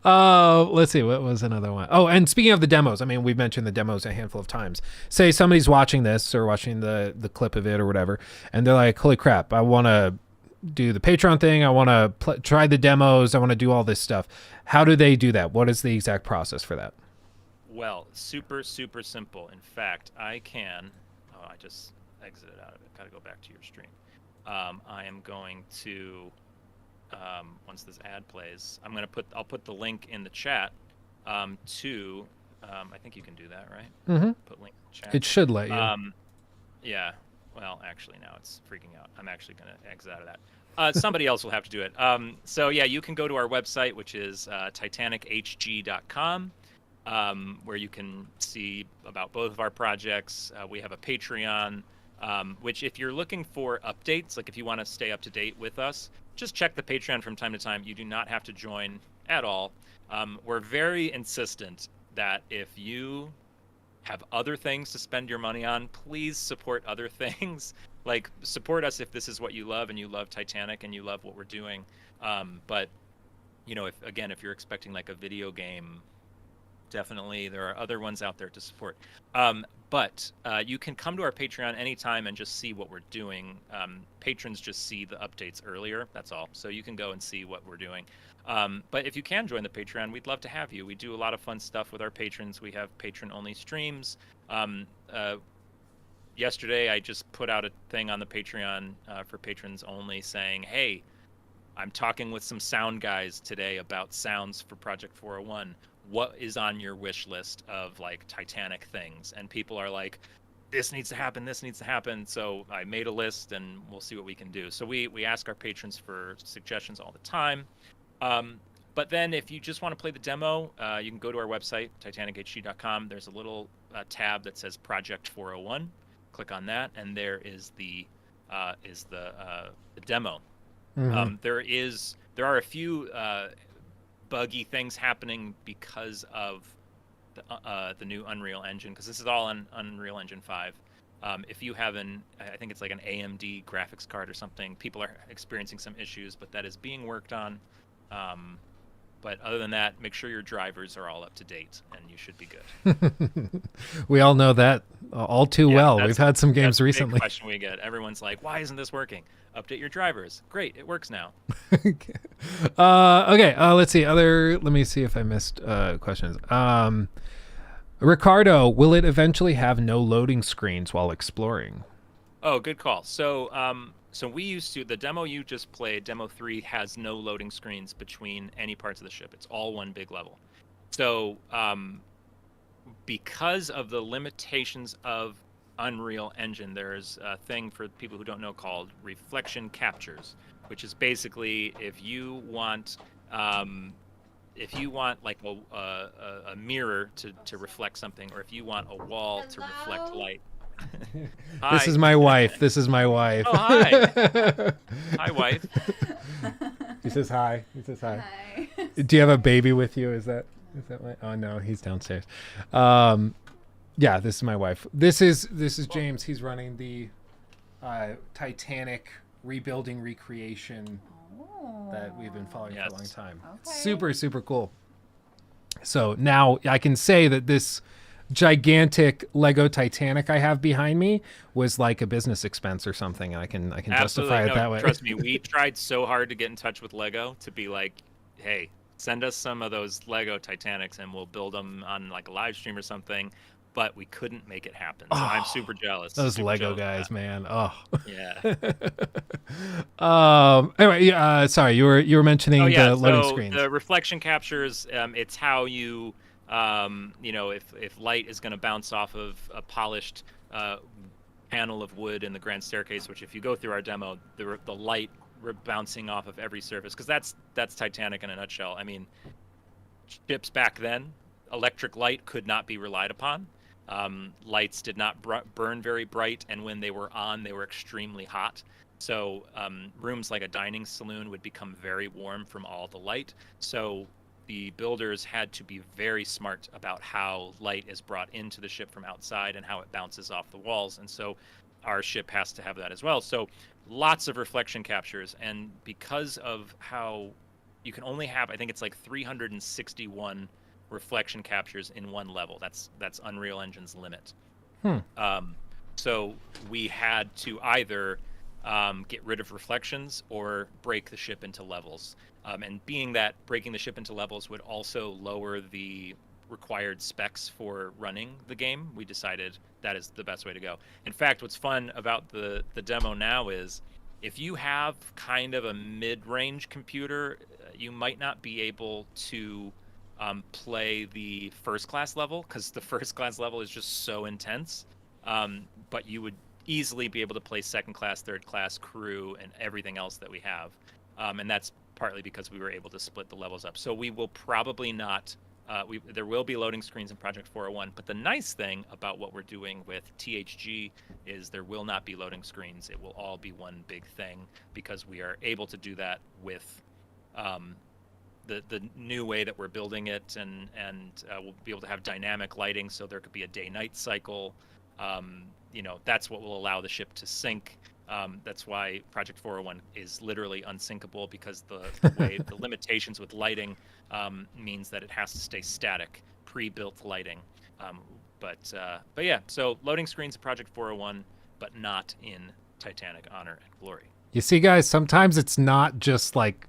Speaker 1: Let's see, what was another one? Oh, and speaking of the demos, I mean, we've mentioned the demos a handful of times. Say somebody's watching this or watching the clip of it or whatever, and they're like, holy crap, I want to do the Patreon thing, I want to try the demos, I want to do all this stuff. How do they do that? What is the exact process for that?
Speaker 2: Well, super simple. In fact, I just exited out of it. Got to go back to your stream. I am going to once this ad plays, I'll put the link in the chat to I think you can do that, right?
Speaker 1: Mm-hmm.
Speaker 2: Put link in the chat.
Speaker 1: It should let you.
Speaker 2: Yeah. Well, actually, now it's freaking out. I'm actually going to exit out of that. Somebody else will have to do it. So yeah, you can go to our website, which is titanichg.com, where you can see about both of our projects. We have a Patreon, which if you're looking for updates, like if you want to stay up to date with us, just check the Patreon from time to time. You do not have to join at all. We're very insistent that if you have other things to spend your money on, please support other things. Like, support us if this is what you love and you love Titanic and you love what we're doing. But, you know, if you're expecting like a video game, definitely there are other ones out there to support. But you can come to our Patreon anytime and just see what we're doing. Patrons just see the updates earlier, that's all. So you can go and see what we're doing. But if you can join the Patreon, we'd love to have you. We do a lot of fun stuff with our patrons. We have patron-only streams. Yesterday, I just put out a thing on the Patreon for patrons only saying, hey, I'm talking with some sound guys today about sounds for Project 401. What is on your wish list of like Titanic things? And people are like, this needs to happen, this needs to happen. So I made a list and we'll see what we can do. So we ask our patrons for suggestions all the time. But then if you just want to play the demo, you can go to our website, titanichg.com. There's a little tab that says Project 401. Click on that, and there is the demo.
Speaker 1: Mm-hmm.
Speaker 2: There are a few buggy things happening because of the new Unreal Engine, because this is all on Unreal Engine 5. If you have I think it's like an AMD graphics card or something, people are experiencing some issues, but that is being worked on. But other than that, make sure your drivers are all up to date, and you should be good.
Speaker 1: We all know that all too well. We've had some games recently.
Speaker 2: Big question we get. Everyone's like, "Why isn't this working?" Update your drivers. Great, it works now.
Speaker 1: Okay. Let's see. Let me see if I missed questions. Ricardo, will it eventually have no loading screens while exploring?
Speaker 2: Oh, good call. So we used to, the demo you just played, Demo 3, has no loading screens between any parts of the ship. It's all one big level. So because of the limitations of Unreal Engine, there's a thing for people who don't know called reflection captures, which is basically if you want like a mirror to reflect something, or if you want a wall to reflect light.
Speaker 1: This is my wife.
Speaker 2: Oh, hi. Hi, wife.
Speaker 1: He says hi.
Speaker 3: Hi.
Speaker 1: Do you have a baby with you? Is that why? Oh no, he's downstairs. Yeah, this is my wife. This is James. He's running the Titanic rebuilding recreation that we've been following for a long time.
Speaker 3: Okay.
Speaker 1: Super, super cool. So now I can say that this gigantic Lego Titanic I have behind me was like a business expense or something, and I can
Speaker 2: Absolutely.
Speaker 1: justify it
Speaker 2: No,
Speaker 1: that way.
Speaker 2: trust me, we tried so hard to get in touch with Lego to be like, hey, send us some of those Lego Titanics and we'll build them on like a live stream or something. But we couldn't make it happen. So I'm super jealous.
Speaker 1: Those
Speaker 2: super
Speaker 1: Lego
Speaker 2: jealous of
Speaker 1: guys,
Speaker 2: that.
Speaker 1: man. Oh.
Speaker 2: Yeah.
Speaker 1: Anyway, sorry, you were mentioning
Speaker 2: Oh yeah.
Speaker 1: the loading
Speaker 2: So
Speaker 1: screens.
Speaker 2: the reflection captures, it's how you, if light is going to bounce off of a polished panel of wood in the grand staircase, which if you go through our demo, the light bouncing off of every surface, because that's Titanic in a nutshell. I mean, ships back then, electric light could not be relied upon. Lights did not burn very bright, and when they were on, they were extremely hot. So rooms like a dining saloon would become very warm from all the light. So the builders had to be very smart about how light is brought into the ship from outside and how it bounces off the walls. And so our ship has to have that as well. So lots of reflection captures. And because of how you can only have, I think it's like 361 reflection captures in one level. That's Unreal Engine's limit. So we had to either get rid of reflections or break the ship into levels. And being that breaking the ship into levels would also lower the required specs for running the game, we decided that is the best way to go. In fact, what's fun about the demo now is if you have kind of a mid-range computer, you might not be able to play the first class level, because the first class level is just so intense. But you would easily be able to play second class, third class, crew, and everything else that we have. And that's partly because we were able to split the levels up. So we will probably not, there will be loading screens in Project 401, but the nice thing about what we're doing with THG is there will not be loading screens. It will all be one big thing, because we are able to do that with the new way that we're building it, and we'll be able to have dynamic lighting, so there could be a day-night cycle. That's what will allow the ship to sync. That's why Project 401 is literally unsinkable, because the way the limitations with lighting means that it has to stay static, pre-built lighting. But yeah, so loading screens in Project 401, but not in Titanic Honor and Glory.
Speaker 1: You see, guys, sometimes it's not just like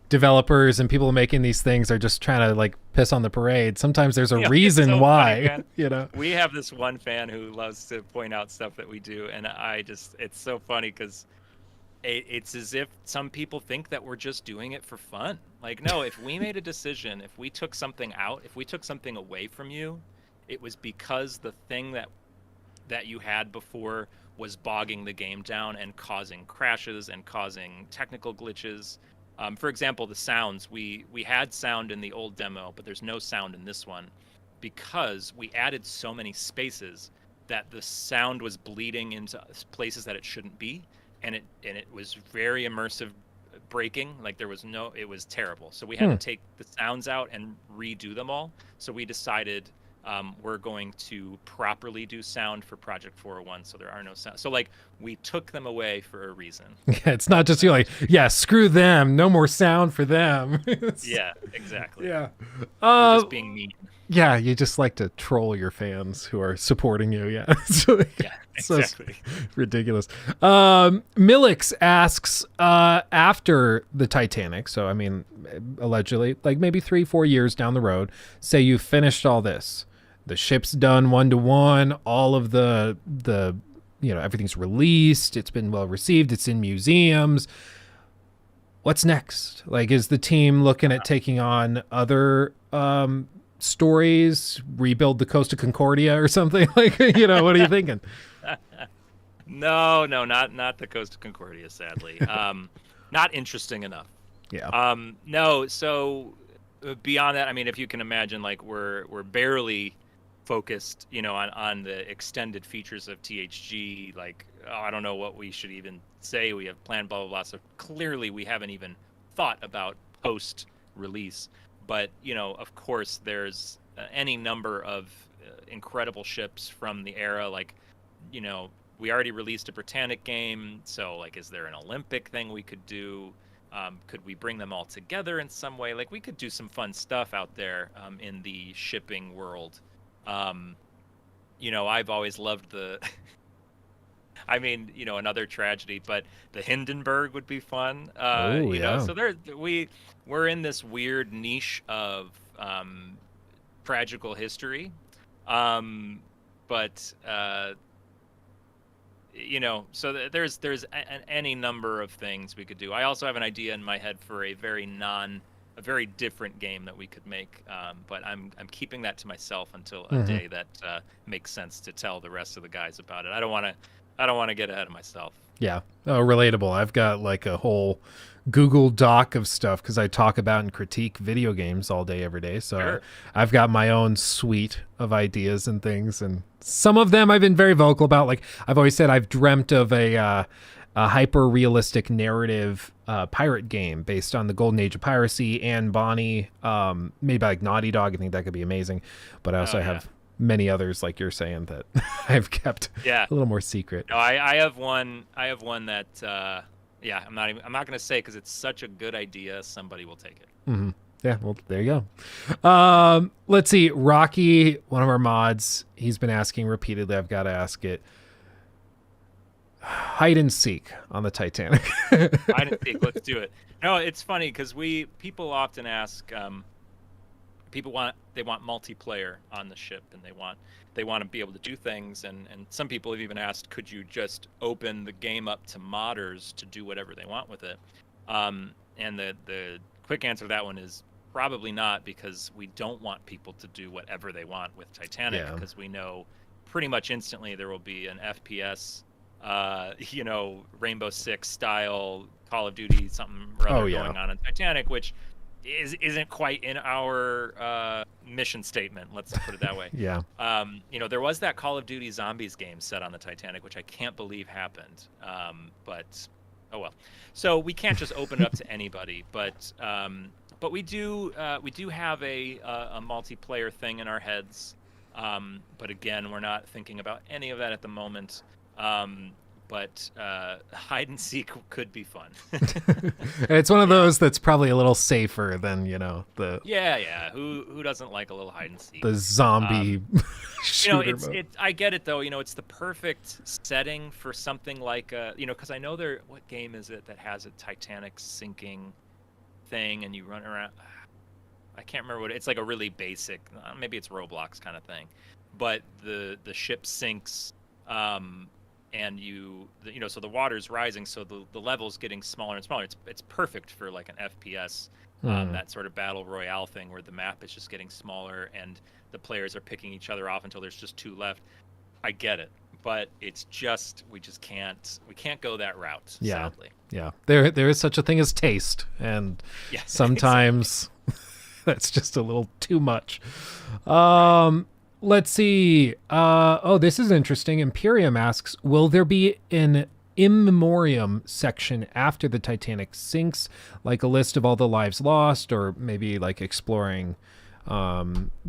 Speaker 1: developers and people making these things are just trying to like piss on the parade. Sometimes there's a reason
Speaker 2: so
Speaker 1: why.
Speaker 2: Funny, we have this one fan who loves to point out stuff that we do, and it's so funny because it's as if some people think that we're just doing it for fun. Like, no, if we made a decision, if we took something out, if we took something away from you, it was because the thing that you had before was bogging the game down and causing crashes and causing technical glitches. For example, the sounds, we had sound in the old demo, but there's no sound in this one because we added so many spaces that the sound was bleeding into places that it shouldn't be, and it was very immersive breaking. Like it was terrible. So we had to take the sounds out and redo them all. So we decided we're going to properly do sound for Project 401, so there are no sounds. So like we took them away for a reason.
Speaker 1: Yeah, it's not just you like, yeah, screw them, no more sound for them.
Speaker 2: Yeah, exactly.
Speaker 1: Yeah.
Speaker 2: We're just being mean.
Speaker 1: Yeah, you just like to troll your fans who are supporting you. Yeah.
Speaker 2: Yeah, exactly.
Speaker 1: So ridiculous. Millix asks, after the Titanic, so I mean, allegedly, like maybe 3-4 years down the road, say you finished all this. The ship's done 1-to-1, all of the everything's released, it's been well received, it's in museums. What's next? Like, is the team looking at taking on other stories, rebuild the Costa Concordia or something? Like, what are you thinking?
Speaker 2: No, not the Costa Concordia, sadly. Not interesting enough.
Speaker 1: Yeah.
Speaker 2: No, so beyond that, I mean, if you can imagine, like we're barely focused, on the extended features of THG. Like, I don't know what we should even say. We have planned blah blah blah. So clearly, we haven't even thought about post release. But of course, there's any number of incredible ships from the era. Like, you know, we already released a Britannic game, so like, is there an Olympic thing we could do? Could we bring them all together in some way? Like, we could do some fun stuff out there in the shipping world. You know, I've always loved the. I mean, you know, another tragedy, but the Hindenburg would be fun.
Speaker 1: Oh
Speaker 2: You know,
Speaker 1: yeah.
Speaker 2: so we're in this weird niche of tragical history, um, but you know, so there's any number of things we could do. I also have an idea in my head for a very different game that we could make, but I'm keeping that to myself until a
Speaker 1: Hmm.
Speaker 2: day that makes sense to tell the rest of the guys about it. I don't want to get ahead of myself.
Speaker 1: Yeah. Oh, relatable. I've got like a whole Google Doc of stuff because I talk about and critique video games all day, every day. So
Speaker 2: Sure.
Speaker 1: I've got my own suite of ideas and things. And some of them I've been very vocal about. Like I've always said, I've dreamt of a hyper realistic narrative pirate game based on the golden age of piracy and Bonnie, made by like Naughty Dog. I think that could be amazing. But I
Speaker 2: Oh
Speaker 1: also
Speaker 2: yeah.
Speaker 1: have many others, like you're saying, that I've kept
Speaker 2: Yeah.
Speaker 1: a little more secret.
Speaker 2: No, I have one. I have one that. Yeah, I'm not gonna say because it's such a good idea. Somebody will take it.
Speaker 1: Hmm. Yeah, well, there you go. Let's see. Rocky, one of our mods, he's been asking repeatedly. I've got to ask it. Hide and seek on the Titanic.
Speaker 2: Hide and seek. Let's do it. No, it's funny because people often ask. They want multiplayer on the ship, and they want to be able to do things. And some people have even asked, could you just open the game up to modders to do whatever they want with it? And the quick answer to that one is probably not, because we don't want people to do whatever they want with Titanic,
Speaker 1: Yeah.
Speaker 2: because we know pretty much instantly there will be an FPS, you know, Rainbow Six style Call of Duty something or other
Speaker 1: Oh, yeah.
Speaker 2: going on in Titanic, which isn't quite in our mission statement. Let's put it that way.
Speaker 1: Yeah.
Speaker 2: You know, there was that Call of Duty Zombies game set on the Titanic, which I can't believe happened. But oh well. So we can't just open it up to anybody. But we do have a multiplayer thing in our heads. But again, we're not thinking about any of that at the moment. But hide and seek could be fun.
Speaker 1: It's one of those that's probably a little safer than, the
Speaker 2: Yeah. Who doesn't like a little hide and seek?
Speaker 1: zombie
Speaker 2: You know,
Speaker 1: shooter mode.
Speaker 2: I get it though. You know, it's the perfect setting for something like because I know what game is it that has a Titanic sinking thing, and you run around. I can't remember it's like a really basic. Maybe it's Roblox kind of thing, but the ship sinks. And so the water's rising, so the level's getting smaller and smaller. It's perfect for like an FPS, that sort of battle royale thing where the map is just getting smaller and the players are picking each other off until there's just two left. I get it, but it's just we can't go that route.
Speaker 1: Yeah.
Speaker 2: Sadly.
Speaker 1: Yeah. There is such a thing as taste, and
Speaker 2: Yeah.
Speaker 1: sometimes that's just a little too much. Let's see. This is interesting. Imperium asks, will there be an in memoriam section after the Titanic sinks, like a list of all the lives lost, or maybe like exploring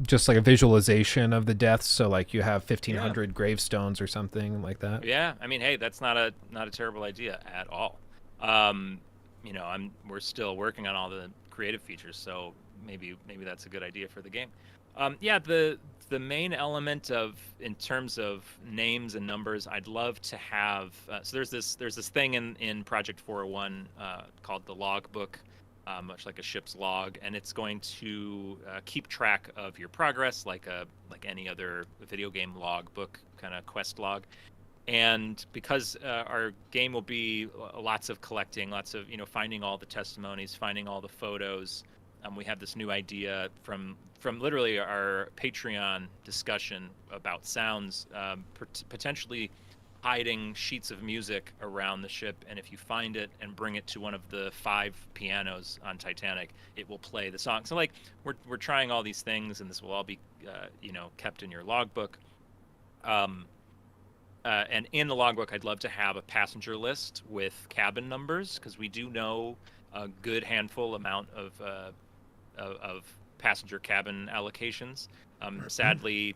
Speaker 1: just like a visualization of the deaths, so like you have 1,500 gravestones or something like that?
Speaker 2: Yeah, I mean, hey, that's not a terrible idea at all. We're still working on all the creative features, so maybe that's a good idea for the game. The main element in terms of names and numbers, I'd love to have. So there's this thing in Project 401 called the logbook, much like a ship's log, and it's going to keep track of your progress, like any other video game logbook kind of quest log. And because our game will be lots of collecting, lots of finding all the testimonies, finding all the photos. We have this new idea from literally our Patreon discussion about sounds, potentially hiding sheets of music around the ship, and if you find it and bring it to one of the 5 pianos on Titanic, it will play the song. So like we're trying all these things, and this will all be kept in your logbook. And in the logbook, I'd love to have a passenger list with cabin numbers, because we do know a good handful amount of passenger cabin allocations. Sadly,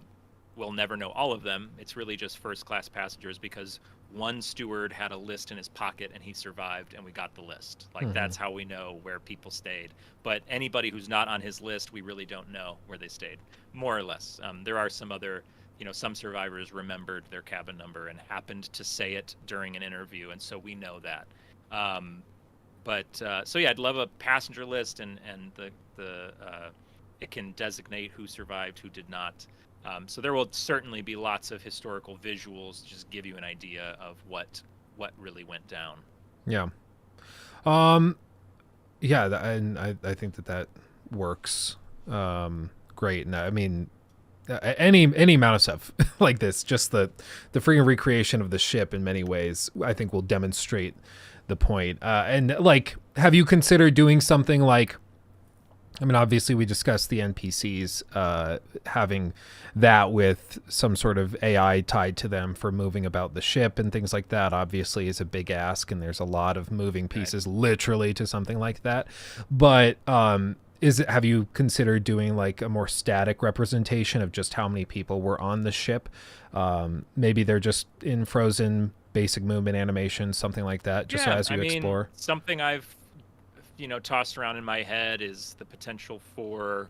Speaker 2: we'll never know all of them. It's really just first class passengers because one steward had a list in his pocket and he survived and we got the list. Like that's how we know where people stayed. But anybody who's not on his list, we really don't know where they stayed, more or less. There are some other, some survivors remembered their cabin number and happened to say it during an interview, and so we know that. So yeah, I'd love a passenger list, and it can designate who survived, who did not. So there will certainly be lots of historical visuals to just give you an idea of what really went down.
Speaker 1: Yeah. And I think that works great. And I mean, any amount of stuff like this, just the freaking recreation of the ship in many ways, I think will demonstrate the point. And like, have you considered doing something like, I mean, obviously we discussed the NPCs, having that with some sort of AI tied to them for moving about the ship and things like that, obviously is a big ask, and there's a lot of moving pieces literally to something like that. But have you considered doing like a more static representation of just how many people were on the ship? Maybe they're just in frozen basic movement animation, something like that, just as you explore.
Speaker 2: Something I've tossed around in my head is the potential for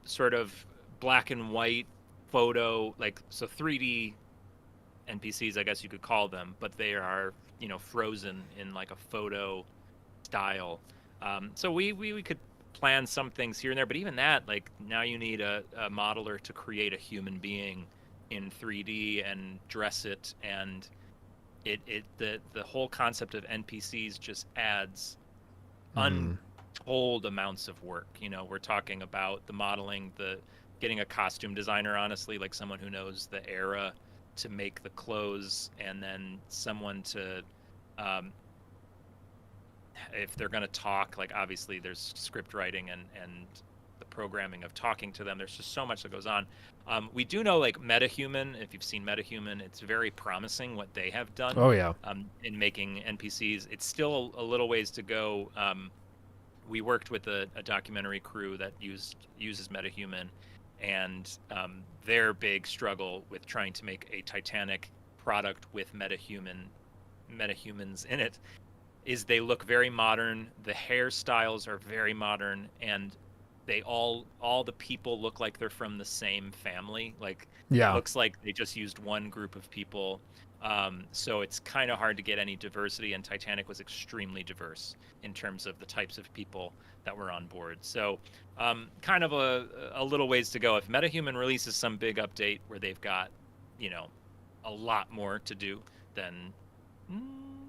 Speaker 2: sort of black and white photo, like, so 3D NPCs, I guess you could call them, but they are frozen in like a photo style. So we could plan some things here and there, but even that, like, now you need a modeler to create a human being in 3D and dress it, and the whole concept of NPCs just adds untold amounts of work. We're talking about the modeling, getting a costume designer, honestly, like someone who knows the era to make the clothes, and then someone to if they're going to talk, like, obviously there's script writing and the programming of talking to them. There's just so much that goes on. We do know, like, MetaHuman, if you've seen MetaHuman, it's very promising what they have done.
Speaker 1: Oh yeah.
Speaker 2: In making NPCs. It's still a little ways to go. We worked with a documentary crew that uses MetaHuman, and their big struggle with trying to make a Titanic product with metahumans in it is they look very modern. The hairstyles are very modern, and they all the people look like they're from the same family. Like,
Speaker 1: yeah,
Speaker 2: it looks like they just used one group of people. So it's kind of hard to get any diversity, and Titanic was extremely diverse in terms of the types of people that were on board. So kind of a little ways to go. If MetaHuman releases some big update where they've got, a lot more to do, then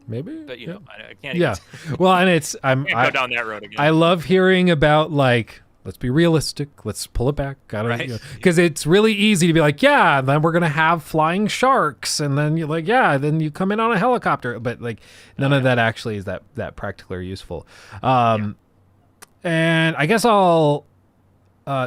Speaker 1: maybe.
Speaker 2: But
Speaker 1: yeah.
Speaker 2: I can't.
Speaker 1: Yeah.
Speaker 2: Even
Speaker 1: well, and I
Speaker 2: go down that road again.
Speaker 1: I love hearing about, like, let's be realistic. Let's pull it back. Because it's really easy to be like, yeah, then we're gonna have flying sharks, and then you're like, yeah, then you come in on a helicopter. But like, none of that actually is that practical or useful. And I guess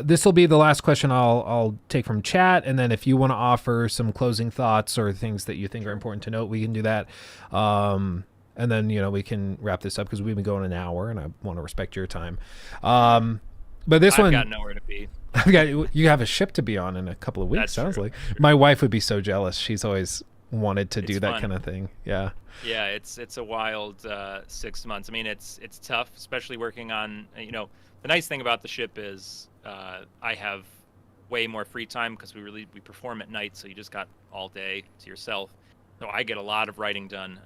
Speaker 1: this will be the last question I'll take from chat, and then if you want to offer some closing thoughts or things that you think are important to note, we can do that. And then we can wrap this up because we've been going an hour, and I want to respect your time. But this one,
Speaker 2: I've got nowhere to be.
Speaker 1: You have a ship to be on in a couple of weeks.
Speaker 2: That's
Speaker 1: sounds
Speaker 2: true.
Speaker 1: like my wife would be so jealous. She's always wanted to do that
Speaker 2: fun.
Speaker 1: kind of thing. Yeah.
Speaker 2: Yeah, it's a wild 6 months. I mean, it's tough, especially working on. The nice thing about the ship is I have way more free time because we perform at night, so you just got all day to yourself. So I get a lot of writing done.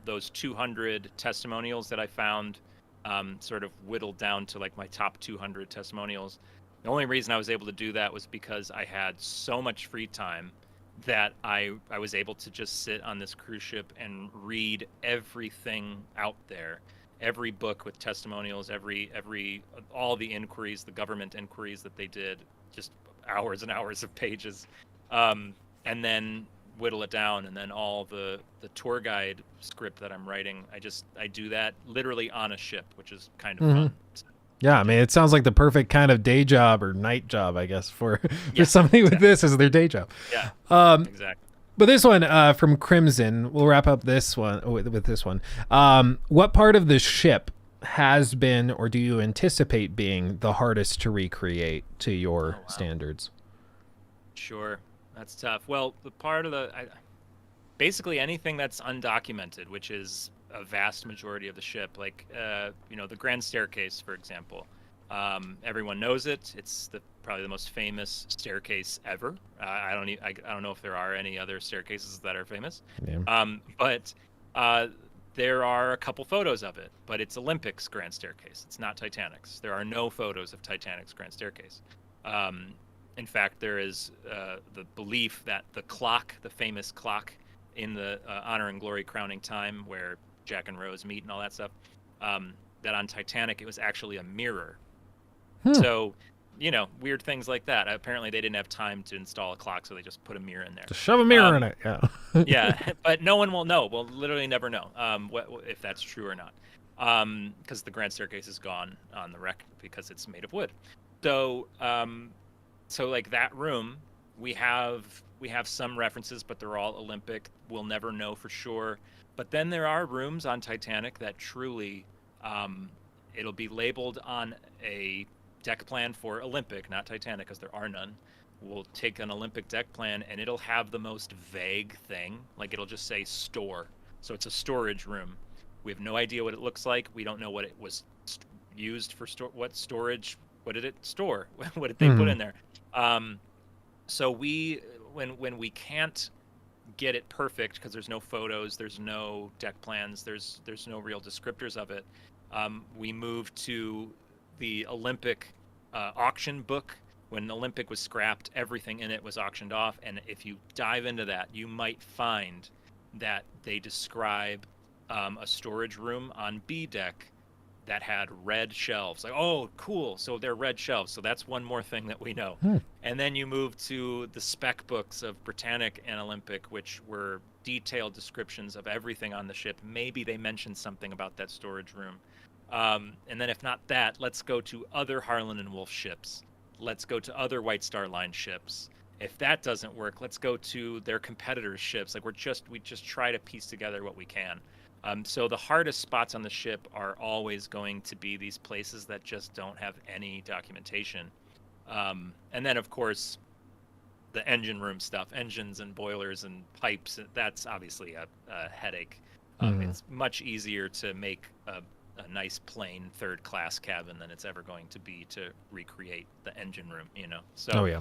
Speaker 2: Those 200 testimonials that I found sort of whittled down to like my top 200 testimonials. The only reason I was able to do that was because I had so much free time that I was able to just sit on this cruise ship and read everything out there, every book with testimonials, all the inquiries, the government inquiries that they did, just hours and hours of pages, and then whittle it down, and then all the tour guide script that I'm writing, I do that literally on a ship, which is kind of fun.
Speaker 1: Yeah, I mean, it sounds like the perfect kind of day job or night job, I guess, for somebody with this as their day job.
Speaker 2: Yeah, exactly.
Speaker 1: But this one from Crimson, we'll wrap up this one with this one. What part of the ship has been, or do you anticipate being, the hardest to recreate to your standards?
Speaker 2: Sure, that's tough. Well, the part of basically anything that's undocumented, which is a vast majority of the ship, like the Grand Staircase, for example. Everyone knows it. It's probably the most famous staircase ever. I don't know if there are any other staircases that are famous.
Speaker 1: Yeah.
Speaker 2: But there are a couple photos of it, but it's Olympic's Grand Staircase. It's not Titanic's. There are no photos of Titanic's Grand Staircase. Um, in fact, there is the belief that the famous clock in the Honor and Glory crowning time, where Jack and Rose meet and all that stuff, that on Titanic it was actually a mirror. So, weird things like that. Apparently, they didn't have time to install a clock, so they just put a mirror in there.
Speaker 1: Just shove a mirror in it. Yeah.
Speaker 2: Yeah, but no one will know. We'll literally never know if that's true or not, because the Grand Staircase is gone on the wreck because it's made of wood. So, like that room, we have some references, but they're all Olympic. We'll never know for sure. But then there are rooms on Titanic that truly, it'll be labeled on a deck plan for Olympic, not Titanic, because there are none. We'll take an Olympic deck plan and it'll have the most vague thing. Like it'll just say store. So it's a storage room. We have no idea what it looks like. We don't know what it was used for. What storage? What did it store? What did they put in there? So when we can't get it perfect because there's no photos, there's no deck plans, there's no real descriptors of it, we move to the Olympic auction book. When Olympic was scrapped, everything in it was auctioned off, and if you dive into that, you might find that they describe a storage room on B deck that had red shelves. Like, oh, cool. So they're red shelves. So that's one more thing that we know. And then you move to the spec books of Britannic and Olympic, which were detailed descriptions of everything on the ship. Maybe they mentioned something about that storage room. And then if not that, let's go to other Harlan and Wolff ships. Let's go to other White Star Line ships. If that doesn't work, let's go to their competitors' ships. Like we just try to piece together what we can. So the hardest spots on the ship are always going to be these places that just don't have any documentation. And then, of course, the engine room stuff, engines and boilers and pipes, that's obviously a headache. It's much easier to make a nice plain third-class cabin than it's ever going to be to recreate the engine room, So,
Speaker 1: Oh, yeah.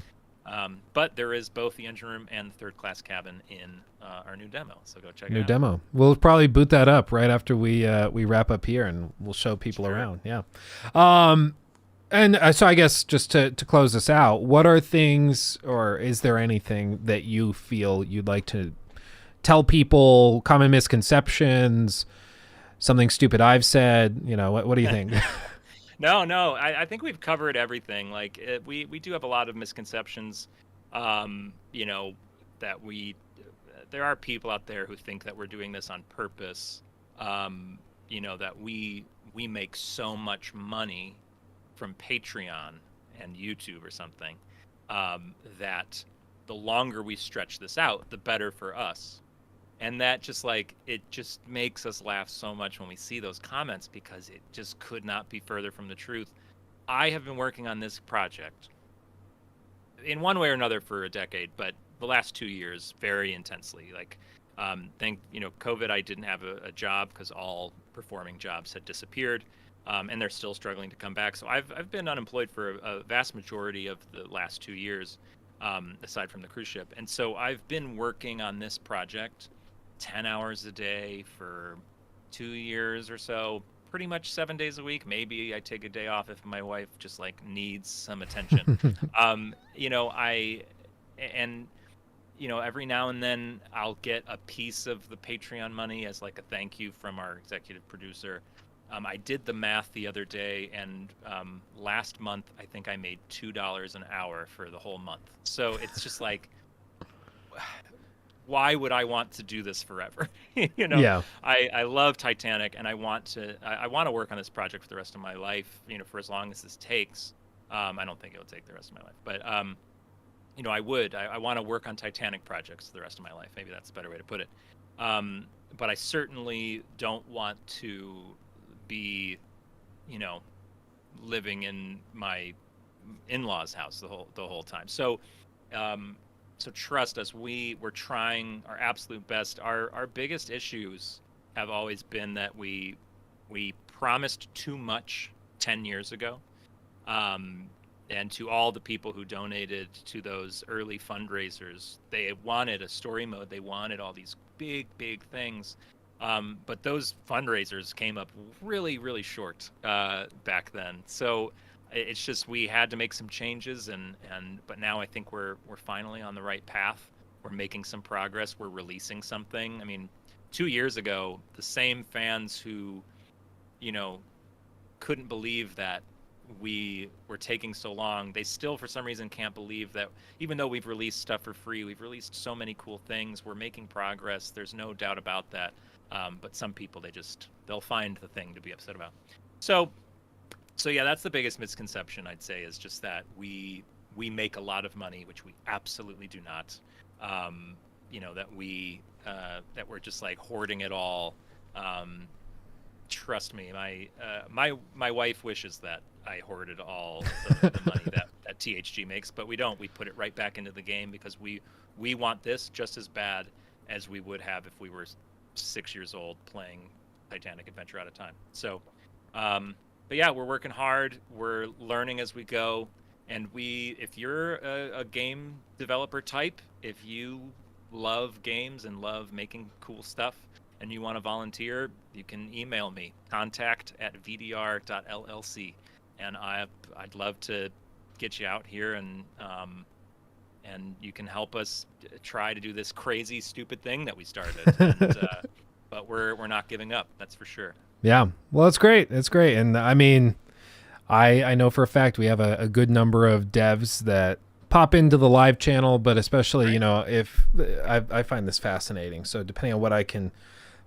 Speaker 2: But there is both the engine room and the third-class cabin in our new demo, so go check it out.
Speaker 1: New demo. We'll probably boot that up right after we wrap up here, and we'll show people around. Yeah. And so I guess just to close this out, what are things, or is there anything that you feel you'd like to tell people, common misconceptions, something stupid I've said? What do you think?
Speaker 2: No. I think we've covered everything. Like we do have a lot of misconceptions. That there are people out there who think that we're doing this on purpose. That we make so much money from Patreon and YouTube or something, that the longer we stretch this out, the better for us. And that it just makes us laugh so much when we see those comments, because it just could not be further from the truth. I have been working on this project in one way or another for a decade, but the last 2 years very intensely. COVID, I didn't have a job because all performing jobs had disappeared, and they're still struggling to come back. So I've been unemployed for a vast majority of the last 2 years, aside from the cruise ship. And so I've been working on this project 10 hours a day for 2 years or so, pretty much 7 days a week. Maybe I take a day off if my wife just needs some attention. Every now and then I'll get a piece of the Patreon money as a thank you from our executive producer. I did the math the other day, and last month I think I made $2 an hour for the whole month. So it's just why would I want to do this forever?
Speaker 1: Yeah.
Speaker 2: I love Titanic, and I want to work on this project for the rest of my life, for as long as this takes. I don't think it'll take the rest of my life, but I want to work on Titanic projects the rest of my life. Maybe that's a better way to put it. But I certainly don't want to be, living in my in-laws' house the whole time. So So trust us, we're trying our absolute best. Our biggest issues have always been that we promised too much 10 years ago. And to all the people who donated to those early fundraisers, they wanted a story mode. They wanted all these big things. But those fundraisers came up really, really short back then. So it's just we had to make some changes, but now I think we're finally on the right path. We're making some progress. We're releasing something. I mean, 2 years ago, the same fans who, couldn't believe that we were taking so long, they still for some reason can't believe that even though we've released stuff for free, we've released so many cool things, we're making progress, there's no doubt about that. But some people, they'll find the thing to be upset about. So yeah, that's the biggest misconception, I'd say, is just that we make a lot of money, which we absolutely do not. That we're just like hoarding it all. Trust me, my wife wishes that I hoarded all the money that THG makes, but we don't. We put it right back into the game because we want this just as bad as we would have if we were 6 years old playing Titanic Adventure Out of Time. So, but yeah, we're working hard. We're learning as we go. And if you're a game developer type, if you love games and love making cool stuff, and you want to volunteer, you can email me, contact@vdr.llc, and I'd love to get you out here and you can help us try to do this crazy, stupid thing that we started. And, but we're not giving up, that's for sure.
Speaker 1: Yeah, well, it's great. It's great, and I mean, I know for a fact we have a good number of devs that pop into the live channel, but especially,
Speaker 2: Right.
Speaker 1: if I find this fascinating. So depending on what I can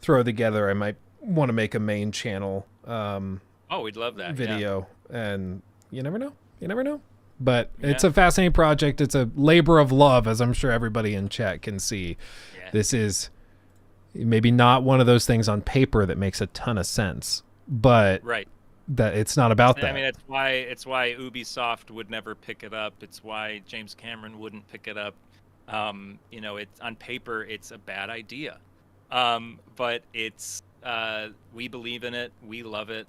Speaker 1: throw together, I might want to make a main channel
Speaker 2: We'd love that
Speaker 1: video. And you never know, but
Speaker 2: Yeah.
Speaker 1: it's a fascinating project. It's a labor of love, as I'm sure everybody in chat can see.
Speaker 2: Yeah.
Speaker 1: This is maybe not one of those things on paper that makes a ton of sense, but
Speaker 2: Right.
Speaker 1: that it's not about that.
Speaker 2: I mean, it's why Ubisoft would never pick it up. It's why James Cameron wouldn't pick it up. It's on paper, it's a bad idea. But it's we believe in it, we love it,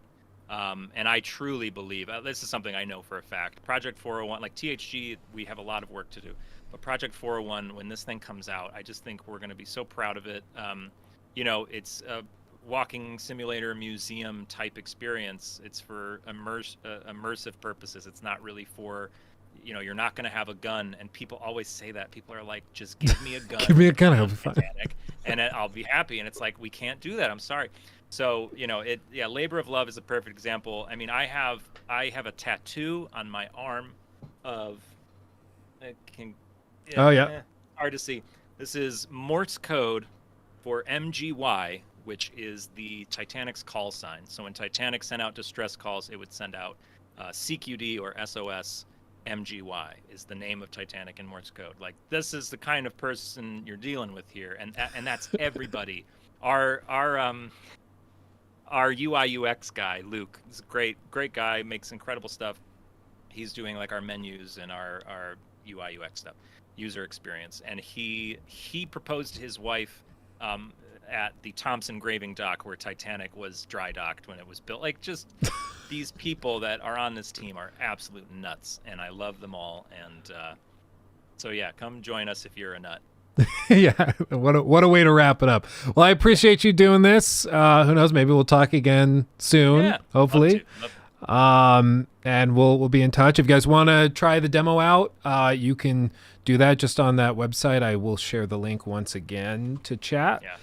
Speaker 2: and I truly believe this is something I know for a fact. Project 401, like THG, we have a lot of work to do, but Project 401, when this thing comes out, I just think we're going to be so proud of it. It's a walking simulator museum type experience. It's for immersive purposes. It's not really for, you're not going to have a gun, and people always say that. People are like, just give me a gun.
Speaker 1: Give me a gun, I'll be fine.
Speaker 2: And I'll be happy. And it's like, we can't do that. I'm sorry. So, labor of love is a perfect example. I mean, I have a tattoo on my arm of, hard to see. This is Morse code for MGY, which is the Titanic's call sign. So when Titanic sent out distress calls, it would send out CQD or SOS. MGY is the name of Titanic in Morse code. Like, this is the kind of person you're dealing with here, and that's everybody. Our UI UX guy, Luke, is a great guy, makes incredible stuff. He's doing like our menus and our UI UX stuff, user experience, and he proposed to his wife at the Thompson Graving Dock where Titanic was dry docked when it was built. Like, just these people that are on this team are absolute nuts, and I love them all. And so yeah, come join us if you're a nut.
Speaker 1: Yeah, what a way to wrap it up. Well, I appreciate you doing this. Who knows? Maybe we'll talk again soon.
Speaker 2: Yeah,
Speaker 1: hopefully.
Speaker 2: love to.
Speaker 1: And we'll be in touch. If you guys want to try the demo out, you can do that just on that website. I will share the link once again to chat.
Speaker 2: Yeah.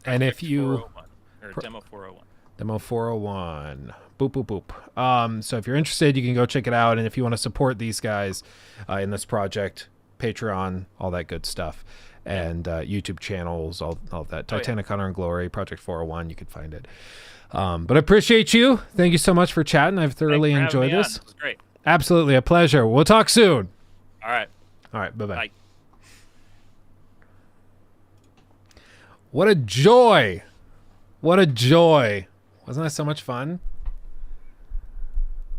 Speaker 1: And if you
Speaker 2: 401, or demo 401.
Speaker 1: Demo 401. Boop, boop, boop. So if you're interested, you can go check it out. And if you want to support these guys in this project, Patreon, all that good stuff, and YouTube channels, all that. Titanic Honor and Glory, Project 401, you could find it. But I appreciate you. Thank you so much for chatting. I've thoroughly enjoyed this.
Speaker 2: This was great.
Speaker 1: Absolutely a pleasure. We'll talk soon.
Speaker 2: All right.
Speaker 1: All right. Bye-bye.
Speaker 2: Bye.
Speaker 1: What a joy. What a joy. Wasn't that so much fun?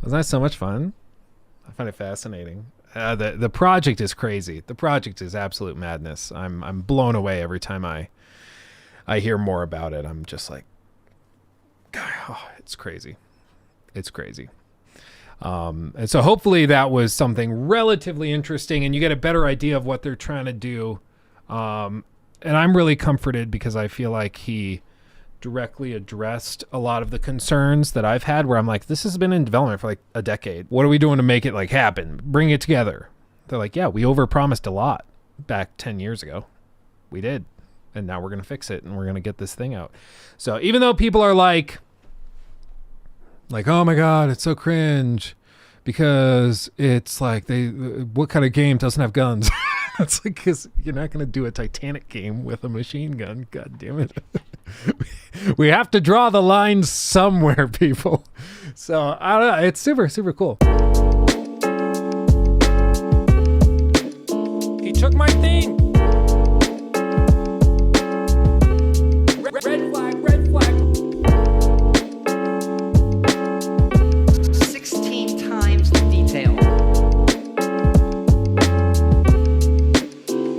Speaker 1: Wasn't that so much fun? I find it fascinating. The project is crazy. The project is absolute madness. I'm blown away every time I hear more about it. I'm just like, God, oh, it's crazy. It's crazy. And so hopefully that was something relatively interesting, and you get a better idea of what they're trying to do. And I'm really comforted because I feel like he directly addressed a lot of the concerns that I've had, where I'm like, this has been in development for like a decade. What are we doing to make it like happen? Bring it together. They're like, yeah, we overpromised a lot back 10 years ago. We did. And now we're going to fix it, and we're going to get this thing out. So even though people are like, oh my God, it's so cringe because it's like what kind of game doesn't have guns? It's like, because you're not going to do a Titanic game with a machine gun. God damn it. We have to draw the line somewhere, people. So I don't know. It's super, super cool. He took my